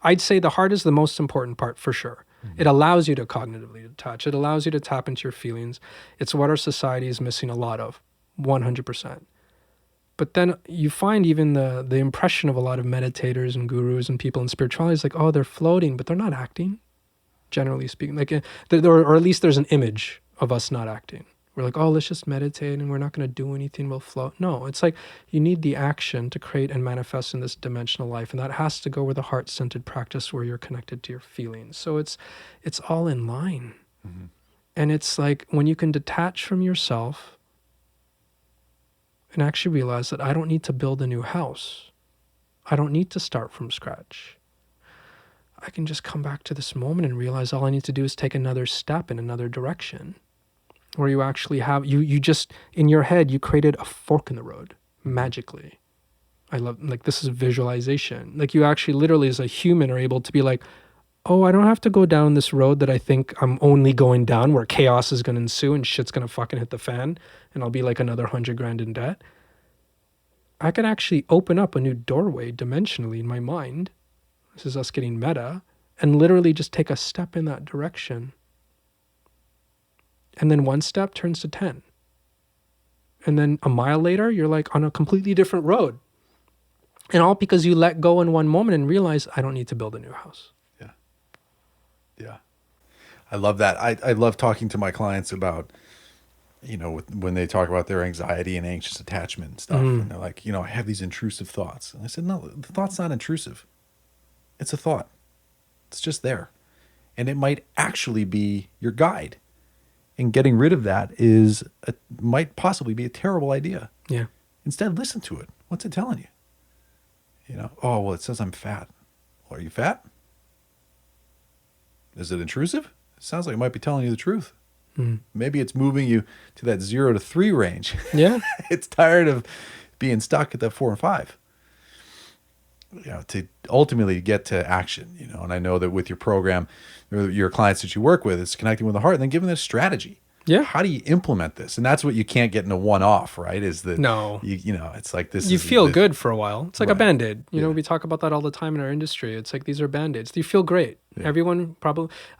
I'd say the heart is the most important part for sure. Mm-hmm. It allows you to cognitively detach. It allows you to tap into your feelings. It's what our society is missing a lot of, 100%. But then you find even the impression of a lot of meditators and gurus and people in spirituality is like, oh, they're floating, but they're not acting, generally speaking. Like, or at least there's an image of us not acting. We're like, oh, let's just meditate and we're not going to do anything. We'll float. No, it's like you need the action to create and manifest in this dimensional life. And that has to go with a heart-centered practice where you're connected to your feelings. So it's all in line. Mm-hmm. And it's like when you can detach from yourself and actually realize that I don't need to build a new house. I don't need to start from scratch. I can just come back to this moment and realize all I need to do is take another step in another direction. Where you actually have, you just, in your head, you created a fork in the road, magically. I love, like, this is visualization. Like, you actually literally as a human are able to be like, oh, I don't have to go down this road that I think I'm only going down where chaos is going to ensue and shit's going to fucking hit the fan and I'll be like another $100,000 in debt. I can actually open up a new doorway dimensionally in my mind. This is us getting meta and literally just take a step in that direction. And then one step turns to 10. And then a mile later, you're like on a completely different road. And all because you let go in one moment and realize I don't need to build a new house. Yeah. I love that. I love talking to my clients about, when they talk about their anxiety and anxious attachment and stuff. And they're like, I have these intrusive thoughts. And I said, no, the thought's not intrusive. It's a thought. It's just there. And it might actually be your guide. And getting rid of that might possibly be a terrible idea. Yeah. Instead, listen to it. What's it telling you? Oh, well, it says I'm fat. Well, are you fat? Is it intrusive? It sounds like it might be telling you the truth. Maybe it's moving you to that 0 to 3 range. Yeah. It's tired of being stuck at that 4 and 5. To ultimately get to action, and I know that with your program, your clients that you work with, it's connecting with the heart and then giving them a strategy. Yeah. How do you implement this? And that's what you can't get in a one-off, right? No. It's like this. You feel good for a while. It's like right. a Band-Aid. We talk about that all the time in our industry. It's like these are Band-Aids. You feel great. Yeah.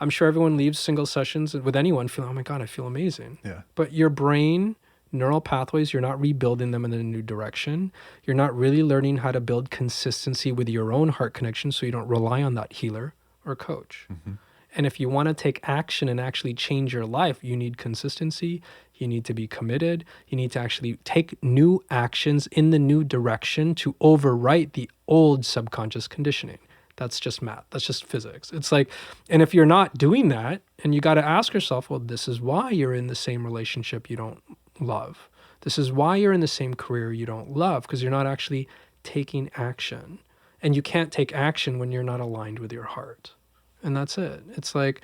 I'm sure everyone leaves single sessions with anyone feeling, oh my God, I feel amazing. Yeah. But your brain, neural pathways, you're not rebuilding them in a new direction. You're not really learning how to build consistency with your own heart connection so you don't rely on that healer or coach. Mm-hmm. And if you want to take action and actually change your life, you need consistency. You need to be committed. You need to actually take new actions in the new direction to overwrite the old subconscious conditioning. That's just math. That's just physics. It's like, and if you're not doing that, and you got to ask yourself, well, this is why you're in the same relationship you don't love. This is why you're in the same career you don't love, because you're not actually taking action. And you can't take action when you're not aligned with your heart. And that's it. It's like,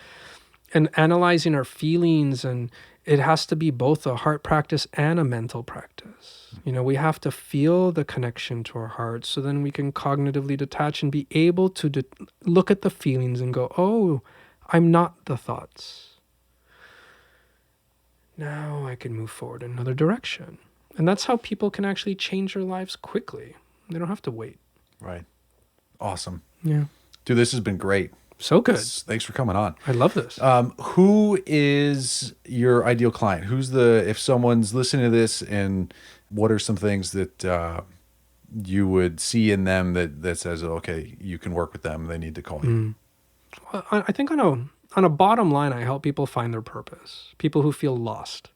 and analyzing our feelings, and it has to be both a heart practice and a mental practice. You know, we have to feel the connection to our heart, so then we can cognitively detach and be able to look at the feelings and go, oh, I'm not the thoughts. Now I can move forward in another direction. And that's how people can actually change their lives quickly. They don't have to wait. Right. Awesome. Yeah. Dude, this has been great. So good. Thanks for coming on. I love this. Who is your ideal client? If someone's listening to this, and what are some things that you would see in them that says, okay, you can work with them, they need to call you? Well, I think on a bottom line, I help people find their purpose. People who feel lost.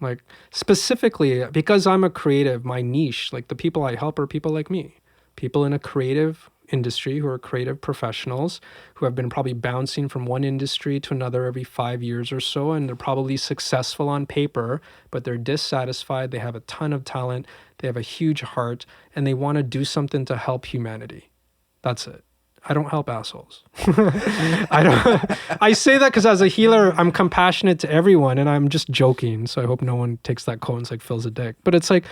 Like, specifically, because I'm a creative, my niche, like the people I help are people like me. People in a creative industry who are creative professionals who have been probably bouncing from one industry to another every 5 years or so, and they're probably successful on paper, but they're dissatisfied. They have a ton of talent. They have a huge heart, and they want to do something to help humanity. That's it. I don't help assholes. I say that because as a healer, I'm compassionate to everyone, and I'm just joking. So I hope no one takes that quote and it's like Phil's a dick. But it's like,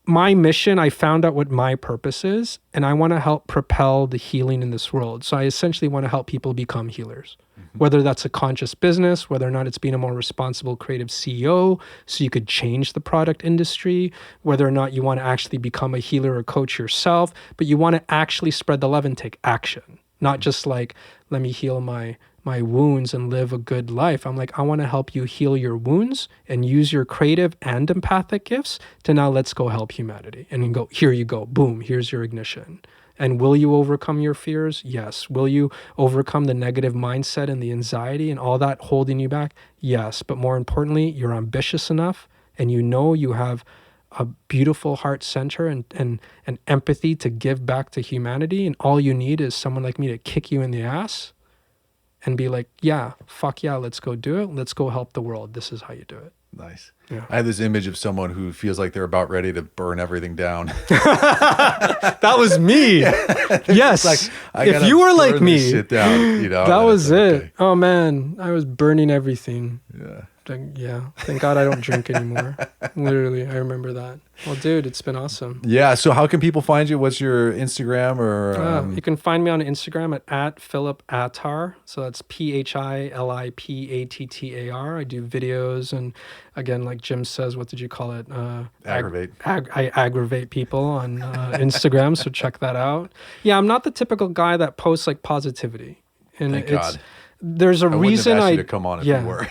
my mission, I found out what my purpose is, and I want to help propel the healing in this world. So I essentially want to help people become healers, whether that's a conscious business, whether or not it's being a more responsible creative CEO, so you could change the product industry, whether or not you want to actually become a healer or coach yourself, but you want to actually spread the love and take action, not just like, let me heal my wounds and live a good life. I'm like, I want to help you heal your wounds and use your creative and empathic gifts to now let's go help humanity. And you go, here you go, boom, here's your ignition. And will you overcome your fears? Yes. Will you overcome the negative mindset and the anxiety and all that holding you back? Yes. But more importantly, you're ambitious enough, and you know you have a beautiful heart center and empathy to give back to humanity. And all you need is someone like me to kick you in the ass and be like, yeah, fuck yeah, let's go do it. Let's go help the world. This is how you do it. Nice. Yeah. I have this image of someone who feels like they're about ready to burn everything down. That was me. Yes. Like, if you were like me, shit down, that was it. Okay. Oh man, I was burning everything. Yeah. Yeah. Thank God I don't drink anymore. Literally, I remember that. Well, dude, it's been awesome. Yeah. So how can people find you? What's your Instagram or? You can find me on Instagram at Philip Attar. So that's PHILIPATTAR. I do videos, and again, like Jim says, what did you call it? Aggravate. I aggravate people on Instagram. So check that out. Yeah, I'm not the typical guy that posts like positivity. And Thank God. There's a reason I to come on if you were.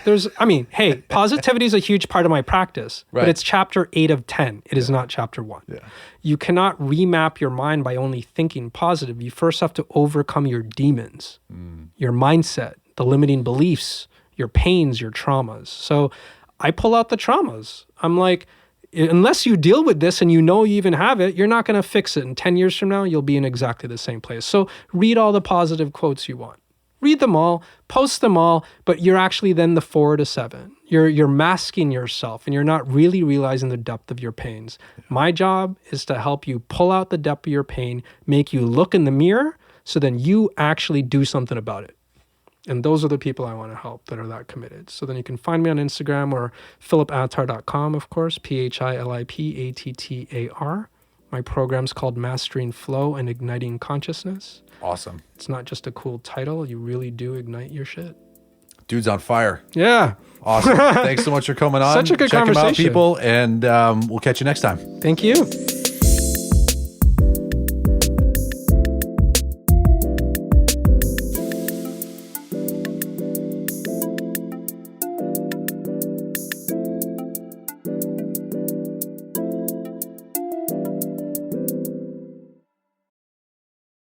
Hey, positivity is a huge part of my practice, right. But it's chapter 8 of 10. It is not chapter 1. Yeah. You cannot remap your mind by only thinking positive. You first have to overcome your demons, your mindset, the limiting beliefs, your pains, your traumas. So I pull out the traumas. I'm like, unless you deal with this and you know you even have it, you're not going to fix it. And 10 years from now, you'll be in exactly the same place. So read all the positive quotes you want. Read them all, post them all, but you're actually then the 4 to 7. You're masking yourself, and you're not really realizing the depth of your pains. My job is to help you pull out the depth of your pain, make you look in the mirror, so then you actually do something about it. And those are the people I want to help that are that committed. So then you can find me on Instagram or philipattar.com, of course, PHILIPATTAR. My program's called Mastering Flow and Igniting Consciousness. Awesome. It's not just a cool title. You really do ignite your shit. Dude's on fire. Yeah. Awesome. Thanks so much for coming on. Such a good conversation. Check him out, people, and we'll catch you next time. Thank you.